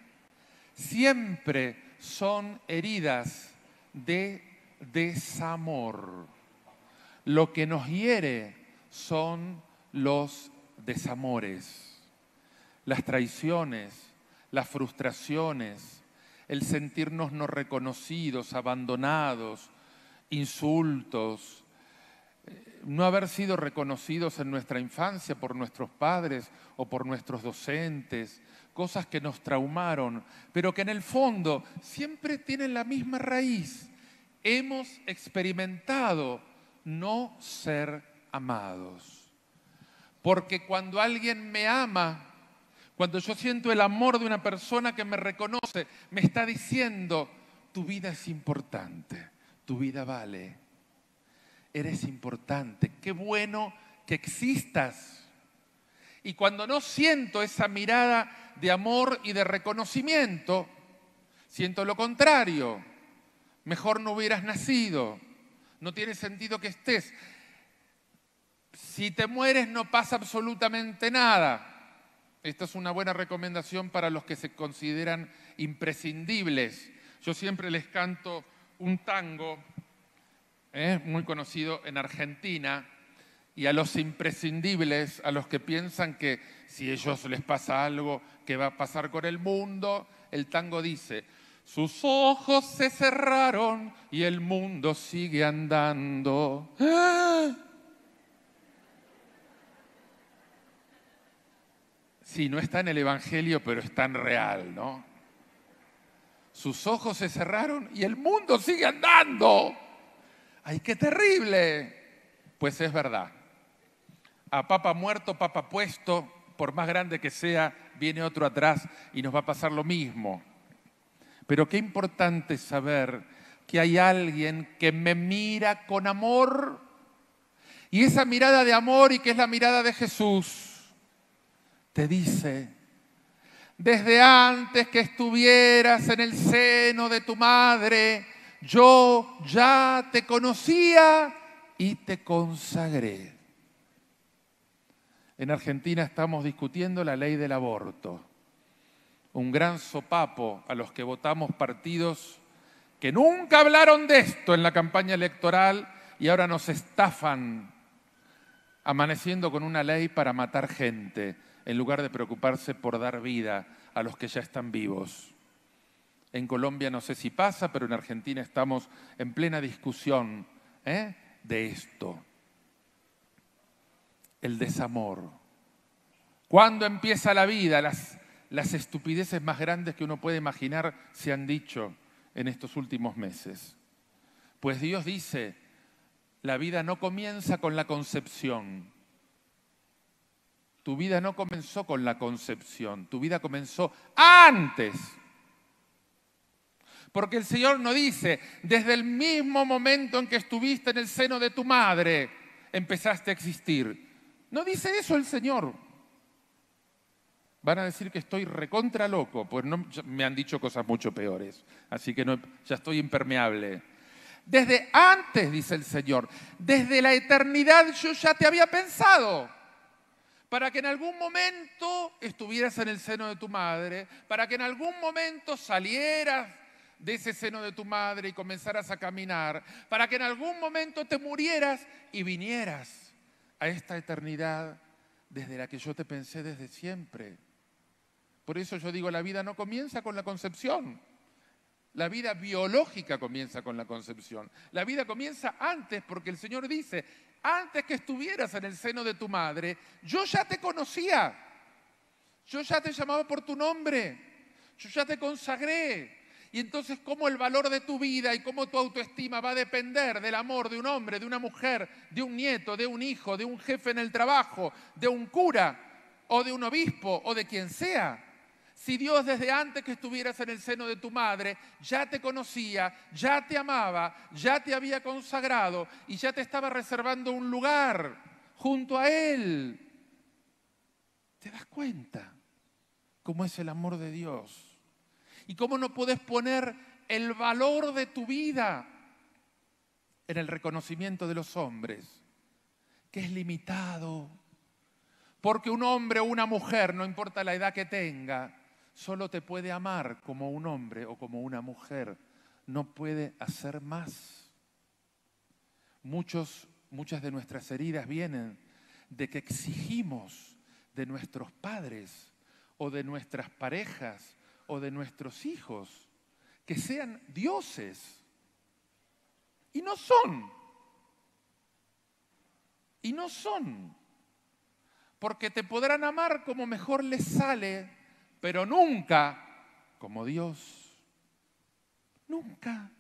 siempre son heridas de desamor. Lo que nos hiere son los desamores, las traiciones, las frustraciones, el sentirnos no reconocidos, abandonados, insultos, no haber sido reconocidos en nuestra infancia por nuestros padres o por nuestros docentes, cosas que nos traumaron, pero que en el fondo siempre tienen la misma raíz. Hemos experimentado no ser amados. Porque cuando alguien me ama, cuando yo siento el amor de una persona que me reconoce, me está diciendo, tu vida es importante, tu vida vale, eres importante, qué bueno que existas. Y cuando no siento esa mirada de amor y de reconocimiento, siento lo contrario, mejor no hubieras nacido, no tiene sentido que estés. Si te mueres no pasa absolutamente nada. Esta es una buena recomendación para los que se consideran imprescindibles. Yo siempre les canto un tango muy conocido en Argentina, y a los imprescindibles, a los que piensan que si a ellos les pasa algo, ¿qué va a pasar con el mundo? El tango dice, sus ojos se cerraron y el mundo sigue andando. Sí, no está en el Evangelio, pero está en real, ¿no? Sus ojos se cerraron y el mundo sigue andando. ¡Ay, qué terrible! Pues es verdad. A papa muerto, papa puesto, por más grande que sea, viene otro atrás y nos va a pasar lo mismo. Pero qué importante saber que hay alguien que me mira con amor. Y esa mirada de amor, y que es la mirada de Jesús, te dice: desde antes que estuvieras en el seno de tu madre, yo ya te conocía y te consagré. En Argentina estamos discutiendo la ley del aborto. Un gran sopapo a los que votamos partidos que nunca hablaron de esto en la campaña electoral y ahora nos estafan amaneciendo con una ley para matar gente, en lugar de preocuparse por dar vida a los que ya están vivos. En Colombia no sé si pasa, pero en Argentina estamos en plena discusión de esto. El desamor. ¿Cuándo empieza la vida? Las estupideces más grandes que uno puede imaginar se han dicho en estos últimos meses. Pues Dios dice: la vida no comienza con la concepción. Tu vida no comenzó con la concepción, tu vida comenzó antes. Porque el Señor no dice: desde el mismo momento en que estuviste en el seno de tu madre, empezaste a existir. No dice eso el Señor. Van a decir que estoy recontra loco, pues no, me han dicho cosas mucho peores, así que no, ya estoy impermeable. Desde antes, dice el Señor, desde la eternidad yo ya te había pensado, para que en algún momento estuvieras en el seno de tu madre, para que en algún momento salieras de ese seno de tu madre y comenzaras a caminar, para que en algún momento te murieras y vinieras a esta eternidad desde la que yo te pensé desde siempre. Por eso yo digo, la vida no comienza con la concepción. La vida biológica comienza con la concepción. La vida comienza antes, porque el Señor dice: antes que estuvieras en el seno de tu madre, yo ya te conocía. Yo ya te llamaba por tu nombre. Yo ya te consagré. Y entonces, ¿cómo el valor de tu vida y cómo tu autoestima va a depender del amor de un hombre, de una mujer, de un nieto, de un hijo, de un jefe en el trabajo, de un cura o de un obispo o de quien sea? Si Dios desde antes que estuvieras en el seno de tu madre ya te conocía, ya te amaba, ya te había consagrado y ya te estaba reservando un lugar junto a Él. ¿Te das cuenta cómo es el amor de Dios? Y cómo no podés poner el valor de tu vida en el reconocimiento de los hombres, que es limitado. Porque un hombre o una mujer, no importa la edad que tenga, solo te puede amar como un hombre o como una mujer. No puede hacer más. Muchas de nuestras heridas vienen de que exigimos de nuestros padres o de nuestras parejas o de nuestros hijos que sean dioses. Y no son. Y no son. Porque te podrán amar como mejor les sale, pero nunca como Dios. Nunca.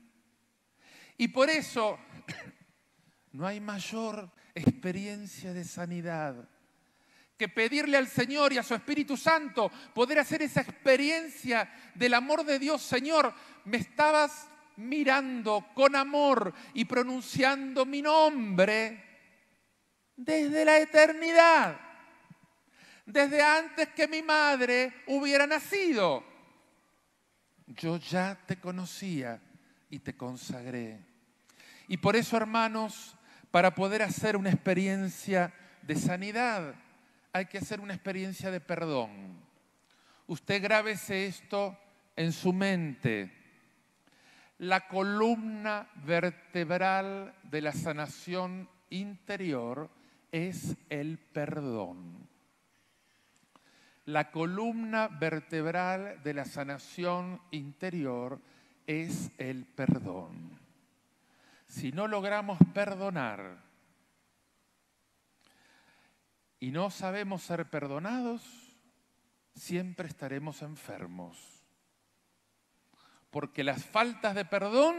Y por eso no hay mayor experiencia de sanidad que pedirle al Señor y a su Espíritu Santo poder hacer esa experiencia del amor de Dios. Señor, me estabas mirando con amor y pronunciando mi nombre desde la eternidad. Desde antes que mi madre hubiera nacido, yo ya te conocía y te consagré. Y por eso, hermanos, para poder hacer una experiencia de sanidad, hay que hacer una experiencia de perdón. Usted grábese esto en su mente. La columna vertebral de la sanación interior es el perdón. La columna vertebral de la sanación interior es el perdón. Si no logramos perdonar y no sabemos ser perdonados, siempre estaremos enfermos. Porque las faltas de perdón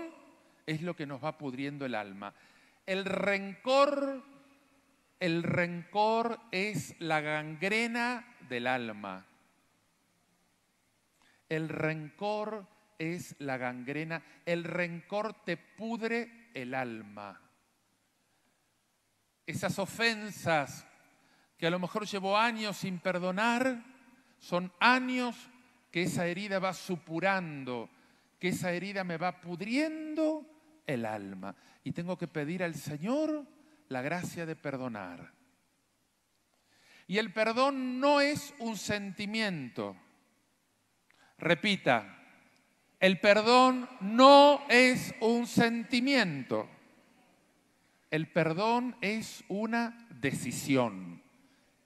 es lo que nos va pudriendo el alma. El rencor es la gangrena del alma. El rencor es la gangrena. El rencor te pudre el alma. Esas ofensas que a lo mejor llevo años sin perdonar, son años que esa herida va supurando, que esa herida me va pudriendo el alma. Y tengo que pedir al Señor la gracia de perdonar. Y el perdón no es un sentimiento. Repita, el perdón no es un sentimiento. El perdón es una decisión.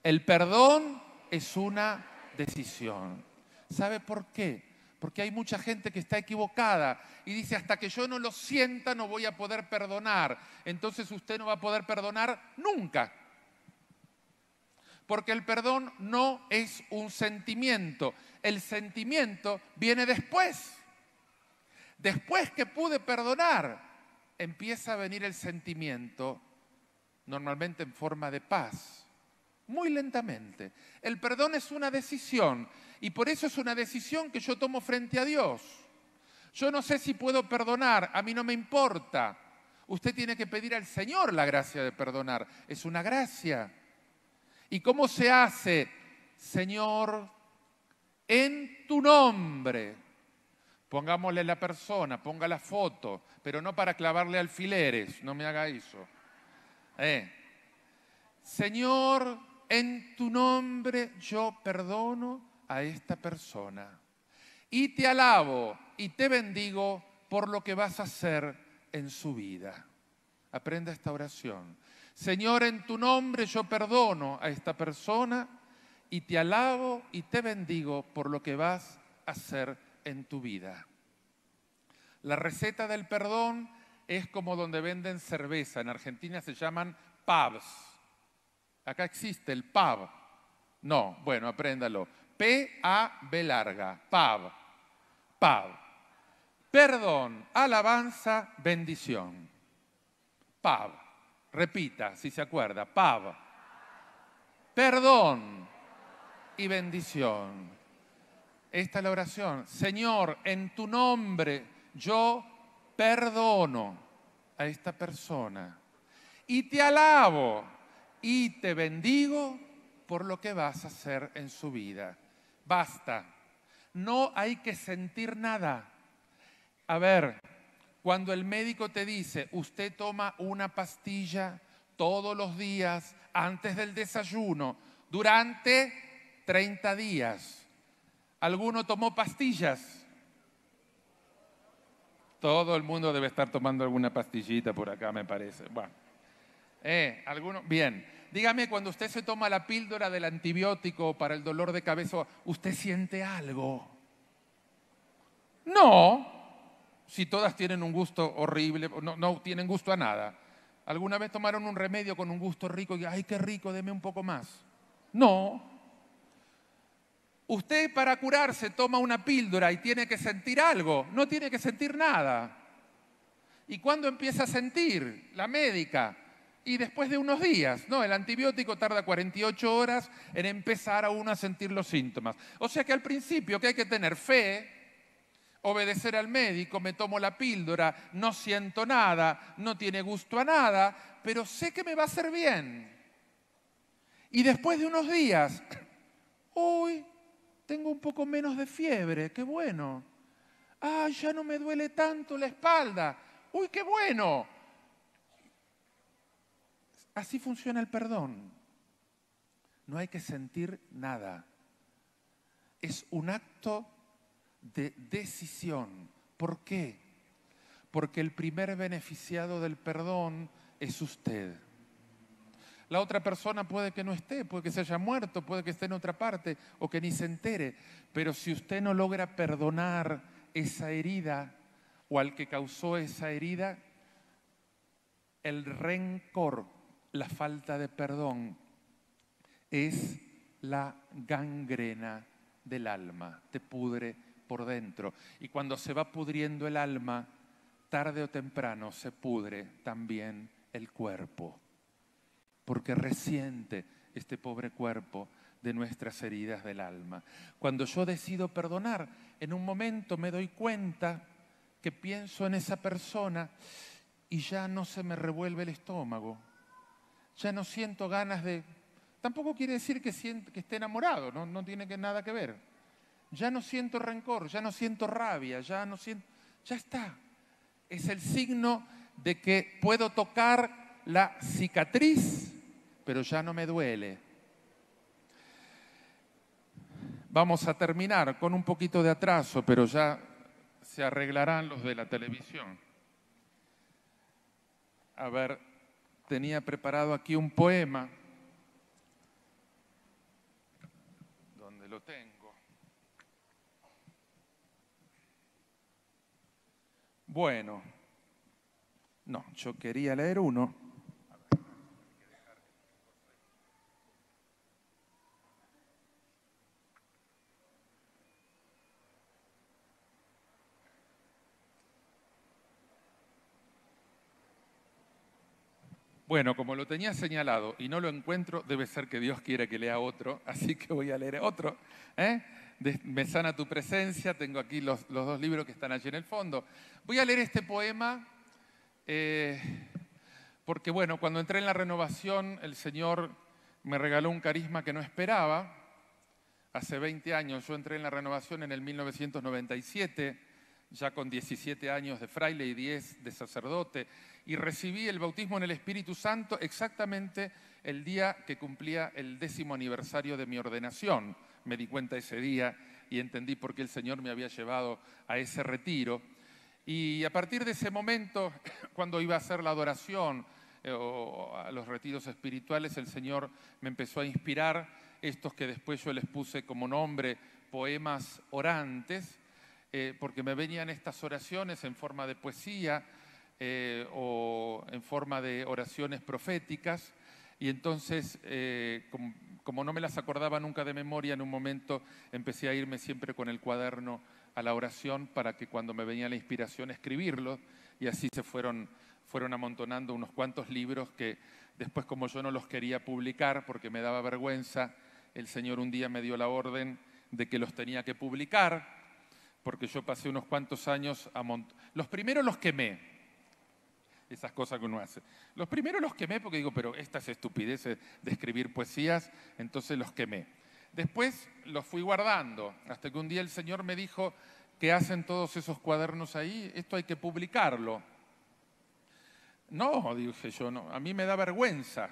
El perdón es una decisión. ¿Sabe por qué? Porque hay mucha gente que está equivocada y dice, hasta que yo no lo sienta no voy a poder perdonar. Entonces usted no va a poder perdonar nunca. Porque el perdón no es un sentimiento. El sentimiento viene después. Después que pude perdonar, empieza a venir el sentimiento, normalmente en forma de paz, muy lentamente. El perdón es una decisión y por eso es una decisión que yo tomo frente a Dios. Yo no sé si puedo perdonar, a mí no me importa. Usted tiene que pedir al Señor la gracia de perdonar. Es una gracia. ¿Y cómo se hace? Señor, en tu nombre. Pongámosle la persona, ponga la foto, pero no para clavarle alfileres, no me haga eso. Señor, en tu nombre yo perdono a esta persona. Y te alabo y te bendigo por lo que vas a hacer en su vida. Aprenda esta oración. Señor, en tu nombre yo perdono a esta persona y te alabo y te bendigo por lo que vas a hacer en tu vida. La receta del perdón es como donde venden cerveza. En Argentina se llaman pubs. Acá existe el pub. No, bueno, apréndalo. P-A-B larga, pub. Pub. Perdón, alabanza, bendición. Pub. Repita, si se acuerda. Pub. Perdón y bendición. Esta es la oración. Señor, en tu nombre yo perdono a esta persona y te alabo y te bendigo por lo que vas a hacer en su vida. Basta. No hay que sentir nada. A ver, cuando el médico te dice, usted toma una pastilla todos los días antes del desayuno durante 30 días. ¿Alguno tomó pastillas? Todo el mundo debe estar tomando alguna pastillita por acá, me parece. Bueno, ¿alguno? Bien. Dígame, cuando usted se toma la píldora del antibiótico para el dolor de cabeza, ¿usted siente algo? No. Si todas tienen un gusto horrible, no tienen gusto a nada. ¿Alguna vez tomaron un remedio con un gusto rico y, ay, qué rico, deme un poco más? No. Usted para curarse toma una píldora y tiene que sentir algo, no tiene que sentir nada. ¿Y cuándo empieza a sentir? La médica. Y después de unos días, ¿no? El antibiótico tarda 48 horas en empezar a uno a sentir los síntomas. O sea que al principio que hay que tener fe, obedecer al médico, me tomo la píldora, no siento nada, no tiene gusto a nada, pero sé que me va a hacer bien. Y después de unos días, uy, tengo un poco menos de fiebre, qué bueno. Ah, ya no me duele tanto la espalda. Uy, qué bueno. Así funciona el perdón. No hay que sentir nada. Es un acto de decisión. ¿Por qué? Porque el primer beneficiado del perdón es usted. La otra persona puede que no esté, puede que se haya muerto, puede que esté en otra parte o que ni se entere. Pero si usted no logra perdonar esa herida o al que causó esa herida, el rencor, la falta de perdón, es la gangrena del alma, te pudre por dentro. Y cuando se va pudriendo el alma, tarde o temprano se pudre también el cuerpo, porque resiente este pobre cuerpo de nuestras heridas del alma. Cuando yo decido perdonar, en un momento me doy cuenta que pienso en esa persona y ya no se me revuelve el estómago, ya no siento ganas de... Tampoco quiere decir que esté enamorado, no tiene nada que ver. Ya no siento rencor, ya no siento rabia, ya está. Es el signo de que puedo tocar la cicatriz, pero ya no me duele. Vamos a terminar con un poquito de atraso, pero ya se arreglarán los de la televisión. A ver, tenía preparado aquí un poema. ¿Dónde lo tengo? Bueno, no, yo quería leer uno. Bueno, como lo tenía señalado y no lo encuentro, debe ser que Dios quiere que lea otro, así que voy a leer otro. Me sana tu presencia, tengo aquí los dos libros que están allí en el fondo. Voy a leer este poema porque, bueno, cuando entré en la renovación, el Señor me regaló un carisma que no esperaba. Hace 20 años, yo entré en la renovación en el 1997, ya con 17 años de fraile y 10 de sacerdote, y recibí el bautismo en el Espíritu Santo exactamente el día que cumplía el 10º aniversario de mi ordenación. Me di cuenta ese día y entendí por qué el Señor me había llevado a ese retiro. Y a partir de ese momento, cuando iba a hacer la adoración o a los retiros espirituales, el Señor me empezó a inspirar estos que después yo les puse como nombre poemas orantes, porque me venían estas oraciones en forma de poesía o en forma de oraciones proféticas, y entonces, como no me las acordaba nunca de memoria, en un momento empecé a irme siempre con el cuaderno a la oración para que cuando me venía la inspiración escribirlo, y así se fueron amontonando unos cuantos libros que después, como yo no los quería publicar porque me daba vergüenza, el Señor un día me dio la orden de que los tenía que publicar, porque yo pasé unos cuantos años los primeros los quemé, esas cosas que uno hace. Los primeros los quemé porque digo, pero estas estupideces de escribir poesías, entonces los quemé. Después los fui guardando, hasta que un día el Señor me dijo, ¿qué hacen todos esos cuadernos ahí? Esto hay que publicarlo. No, dije yo, no, a mí me da vergüenza.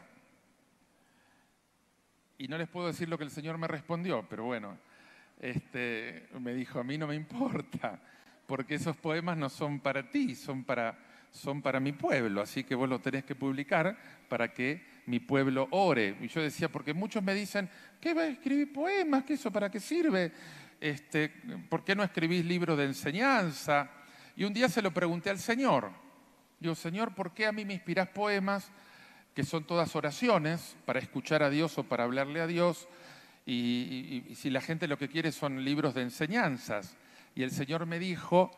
Y no les puedo decir lo que el Señor me respondió, pero bueno, me dijo, a mí no me importa, porque esos poemas no son para ti, son para mi pueblo, así que vos lo tenés que publicar para que mi pueblo ore. Y yo decía, porque muchos me dicen, ¿qué va a escribir poemas? ¿Qué eso para qué sirve? ¿Por qué no escribís libros de enseñanza? Y un día se lo pregunté al Señor. Digo, Señor, ¿por qué a mí me inspirás poemas que son todas oraciones para escuchar a Dios o para hablarle a Dios? Y si la gente lo que quiere son libros de enseñanzas. Y el Señor me dijo,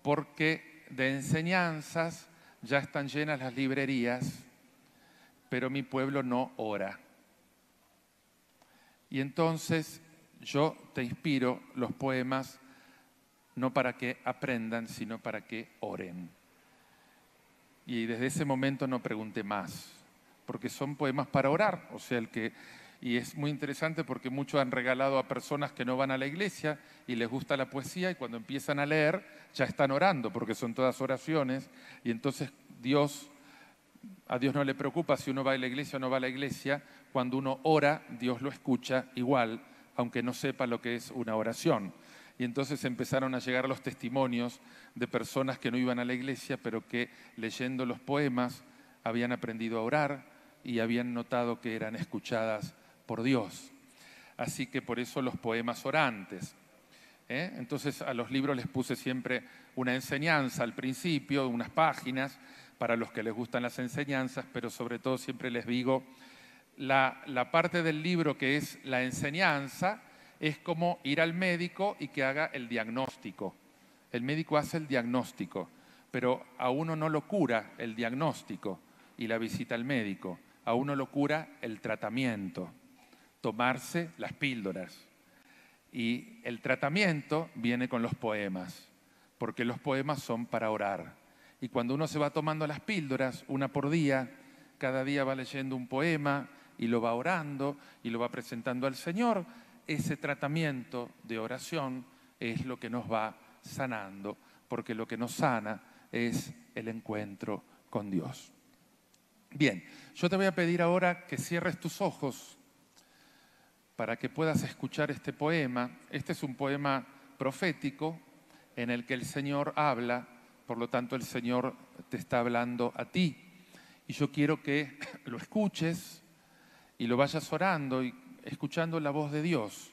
porque de enseñanzas ya están llenas las librerías, pero mi pueblo no ora. Y entonces yo te inspiro los poemas no para que aprendan, sino para que oren. Y desde ese momento no pregunté más, porque son poemas para orar, o sea, y es muy interesante porque muchos han regalado a personas que no van a la iglesia y les gusta la poesía, y cuando empiezan a leer ya están orando, porque son todas oraciones, y entonces a Dios no le preocupa si uno va a la iglesia o no va a la iglesia. Cuando uno ora, Dios lo escucha igual, aunque no sepa lo que es una oración. Y entonces empezaron a llegar los testimonios de personas que no iban a la iglesia, pero que leyendo los poemas habían aprendido a orar y habían notado que eran escuchadas por Dios. Así que por eso los poemas orantes. Entonces a los libros les puse siempre una enseñanza al principio, unas páginas, para los que les gustan las enseñanzas, pero sobre todo siempre les digo, la parte del libro que es la enseñanza es como ir al médico y que haga el diagnóstico. El médico hace el diagnóstico, pero a uno no lo cura el diagnóstico y la visita al médico. A uno lo cura el tratamiento, tomarse las píldoras. Y el tratamiento viene con los poemas, porque los poemas son para orar. Y cuando uno se va tomando las píldoras, una por día, cada día va leyendo un poema y lo va orando y lo va presentando al Señor, ese tratamiento de oración es lo que nos va sanando, porque lo que nos sana es el encuentro con Dios. Bien, yo te voy a pedir ahora que cierres tus ojos para que puedas escuchar este poema. Este es un poema profético en el que el Señor habla, por lo tanto el Señor te está hablando a ti. Y yo quiero que lo escuches y lo vayas orando y escuchando la voz de Dios,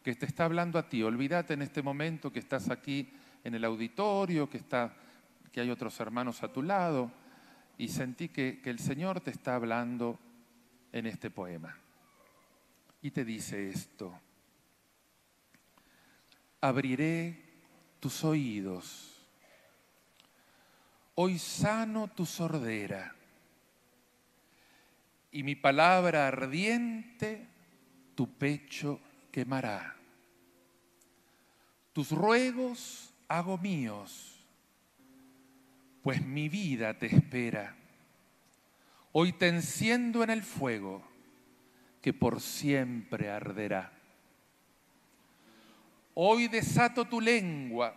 que te está hablando a ti. Olvídate en este momento que estás aquí en el auditorio, que hay otros hermanos a tu lado, y sentí que el Señor te está hablando en este poema. Y te dice esto: abriré tus oídos, hoy sano tu sordera, y mi palabra ardiente tu pecho quemará. Tus ruegos hago míos, pues mi vida te espera. Hoy te enciendo en el fuego que por siempre arderá. Hoy desato tu lengua,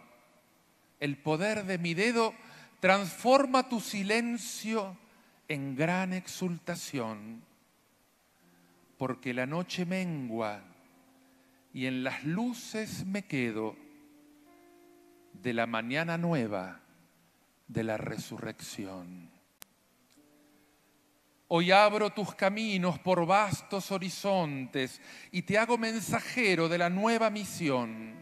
el poder de mi dedo transforma tu silencio en gran exultación, porque la noche mengua y en las luces me quedo de la mañana nueva de la resurrección. Hoy abro tus caminos por vastos horizontes y te hago mensajero de la nueva misión.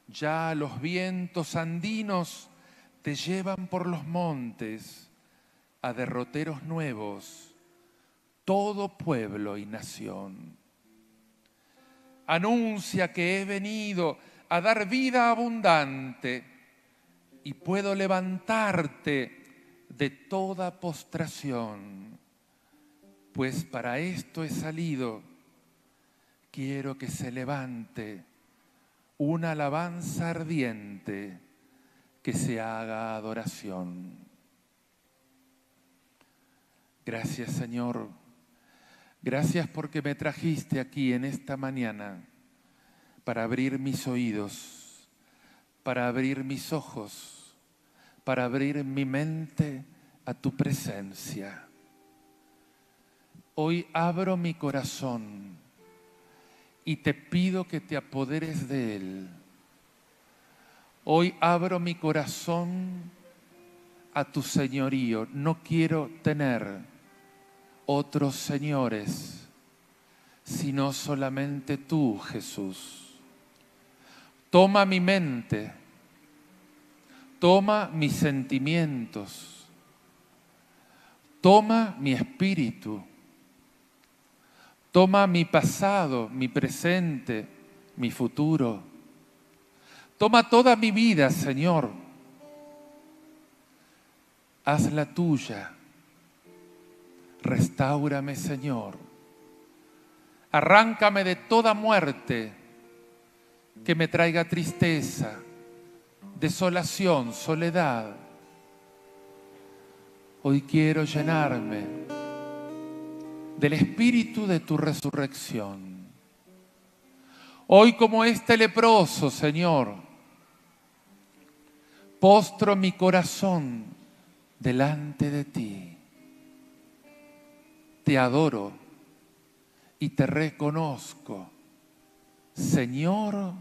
Ya los vientos andinos te llevan por los montes a derroteros nuevos, todo pueblo y nación. Anuncia que he venido a dar vida abundante y puedo levantarte de toda postración, pues para esto he salido. Quiero que se levante una alabanza ardiente, que se haga adoración. Gracias, Señor. Gracias porque me trajiste aquí en esta mañana para abrir mis oídos, para abrir mis ojos, para abrir mi mente a tu presencia. Hoy abro mi corazón y te pido que te apoderes de él. Hoy abro mi corazón a tu señorío. No quiero tener otros señores, sino solamente tú, Jesús. Toma mi mente, toma mis sentimientos, toma mi espíritu, toma mi pasado, mi presente, mi futuro. Toma toda mi vida, Señor. Hazla tuya. Restáurame, Señor. Arráncame de toda muerte que me traiga tristeza, desolación, soledad. Hoy quiero llenarme del espíritu de tu resurrección. Hoy, como este leproso, Señor, postro mi corazón delante de ti. Te adoro y te reconozco, Señor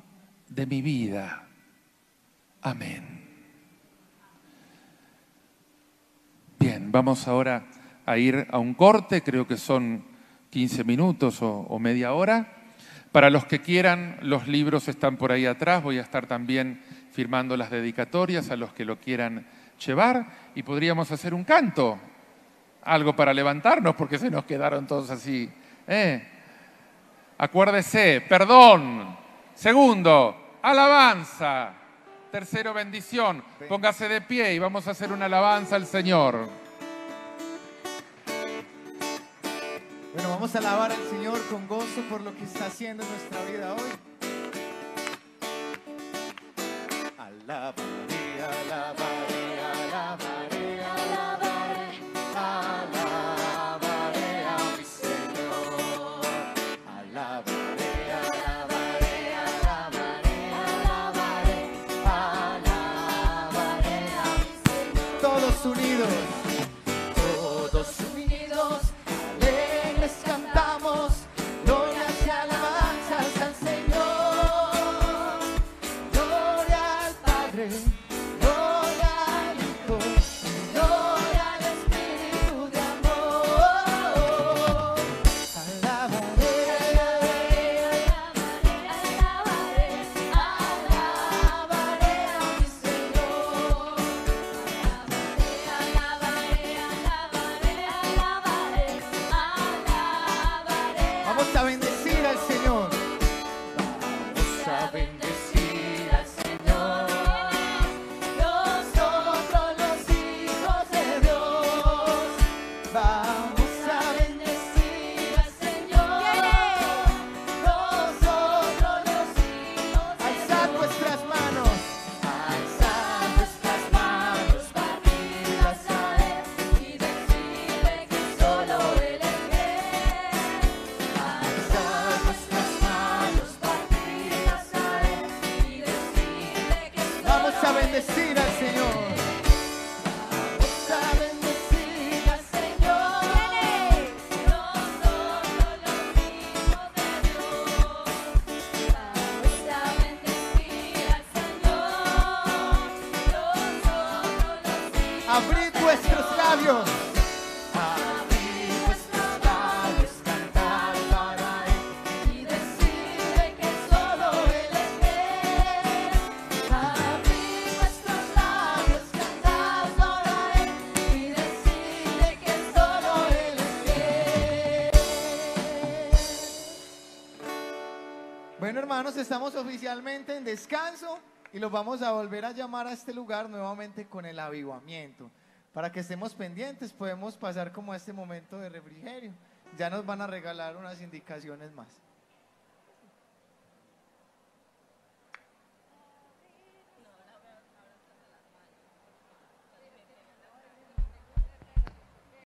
de mi vida. Amén. Bien, vamos ahora a ir a un corte, creo que son 15 minutos o media hora. Para los que quieran, los libros están por ahí atrás, voy a estar también firmando las dedicatorias a los que lo quieran llevar y podríamos hacer un canto, algo para levantarnos porque se nos quedaron todos así. Acuérdese, perdón. Segundo, alabanza. Tercero, bendición. Póngase de pie y vamos a hacer una alabanza al Señor. Bueno, vamos a alabar al Señor con gozo por lo que está haciendo en nuestra vida hoy. Alabaré, alabaré, alabaré, alabaré, alabaré a mi Señor. Alabaré, alabaré, alabaré, alabaré, alabaré a mi Señor. Todos unidos, alegres cantamos, glorias y alabanzas al Señor. Gloria al Padre, gloria al Hijo, gloria al Espíritu de amor. Alabaré, alabaré a mi Señor. Vamos a bendecir al Señor. Vamos a bendecir al Señor. Nosotros los hijos de Dios. Vamos a bendecir al Señor. Nosotros los hijos de Dios. Alzad vuestras manos. Alzad vuestras manos, partidas a Él y decirle que solo Él es Rey. Alzad vuestras manos, partidas a Él y decirle que solo vamos a bendecir al Señor. Vamos a bendecir al Señor. Nosotros los hijos de Dios. Vamos a bendecir al Señor. Nosotros los hijos. Abrid vuestros labios. Abrid vuestros labios, cantad para Él y decirle que solo Él es Rey. Abrid vuestros labios, cantad para Él y decirle que solo Él es Rey. Bueno, hermanos, estamos oficialmente en descanso y los vamos a volver a llamar a este lugar nuevamente con el avivamiento. Para que estemos pendientes, podemos pasar como a este momento de refrigerio. Ya nos van a regalar unas indicaciones más.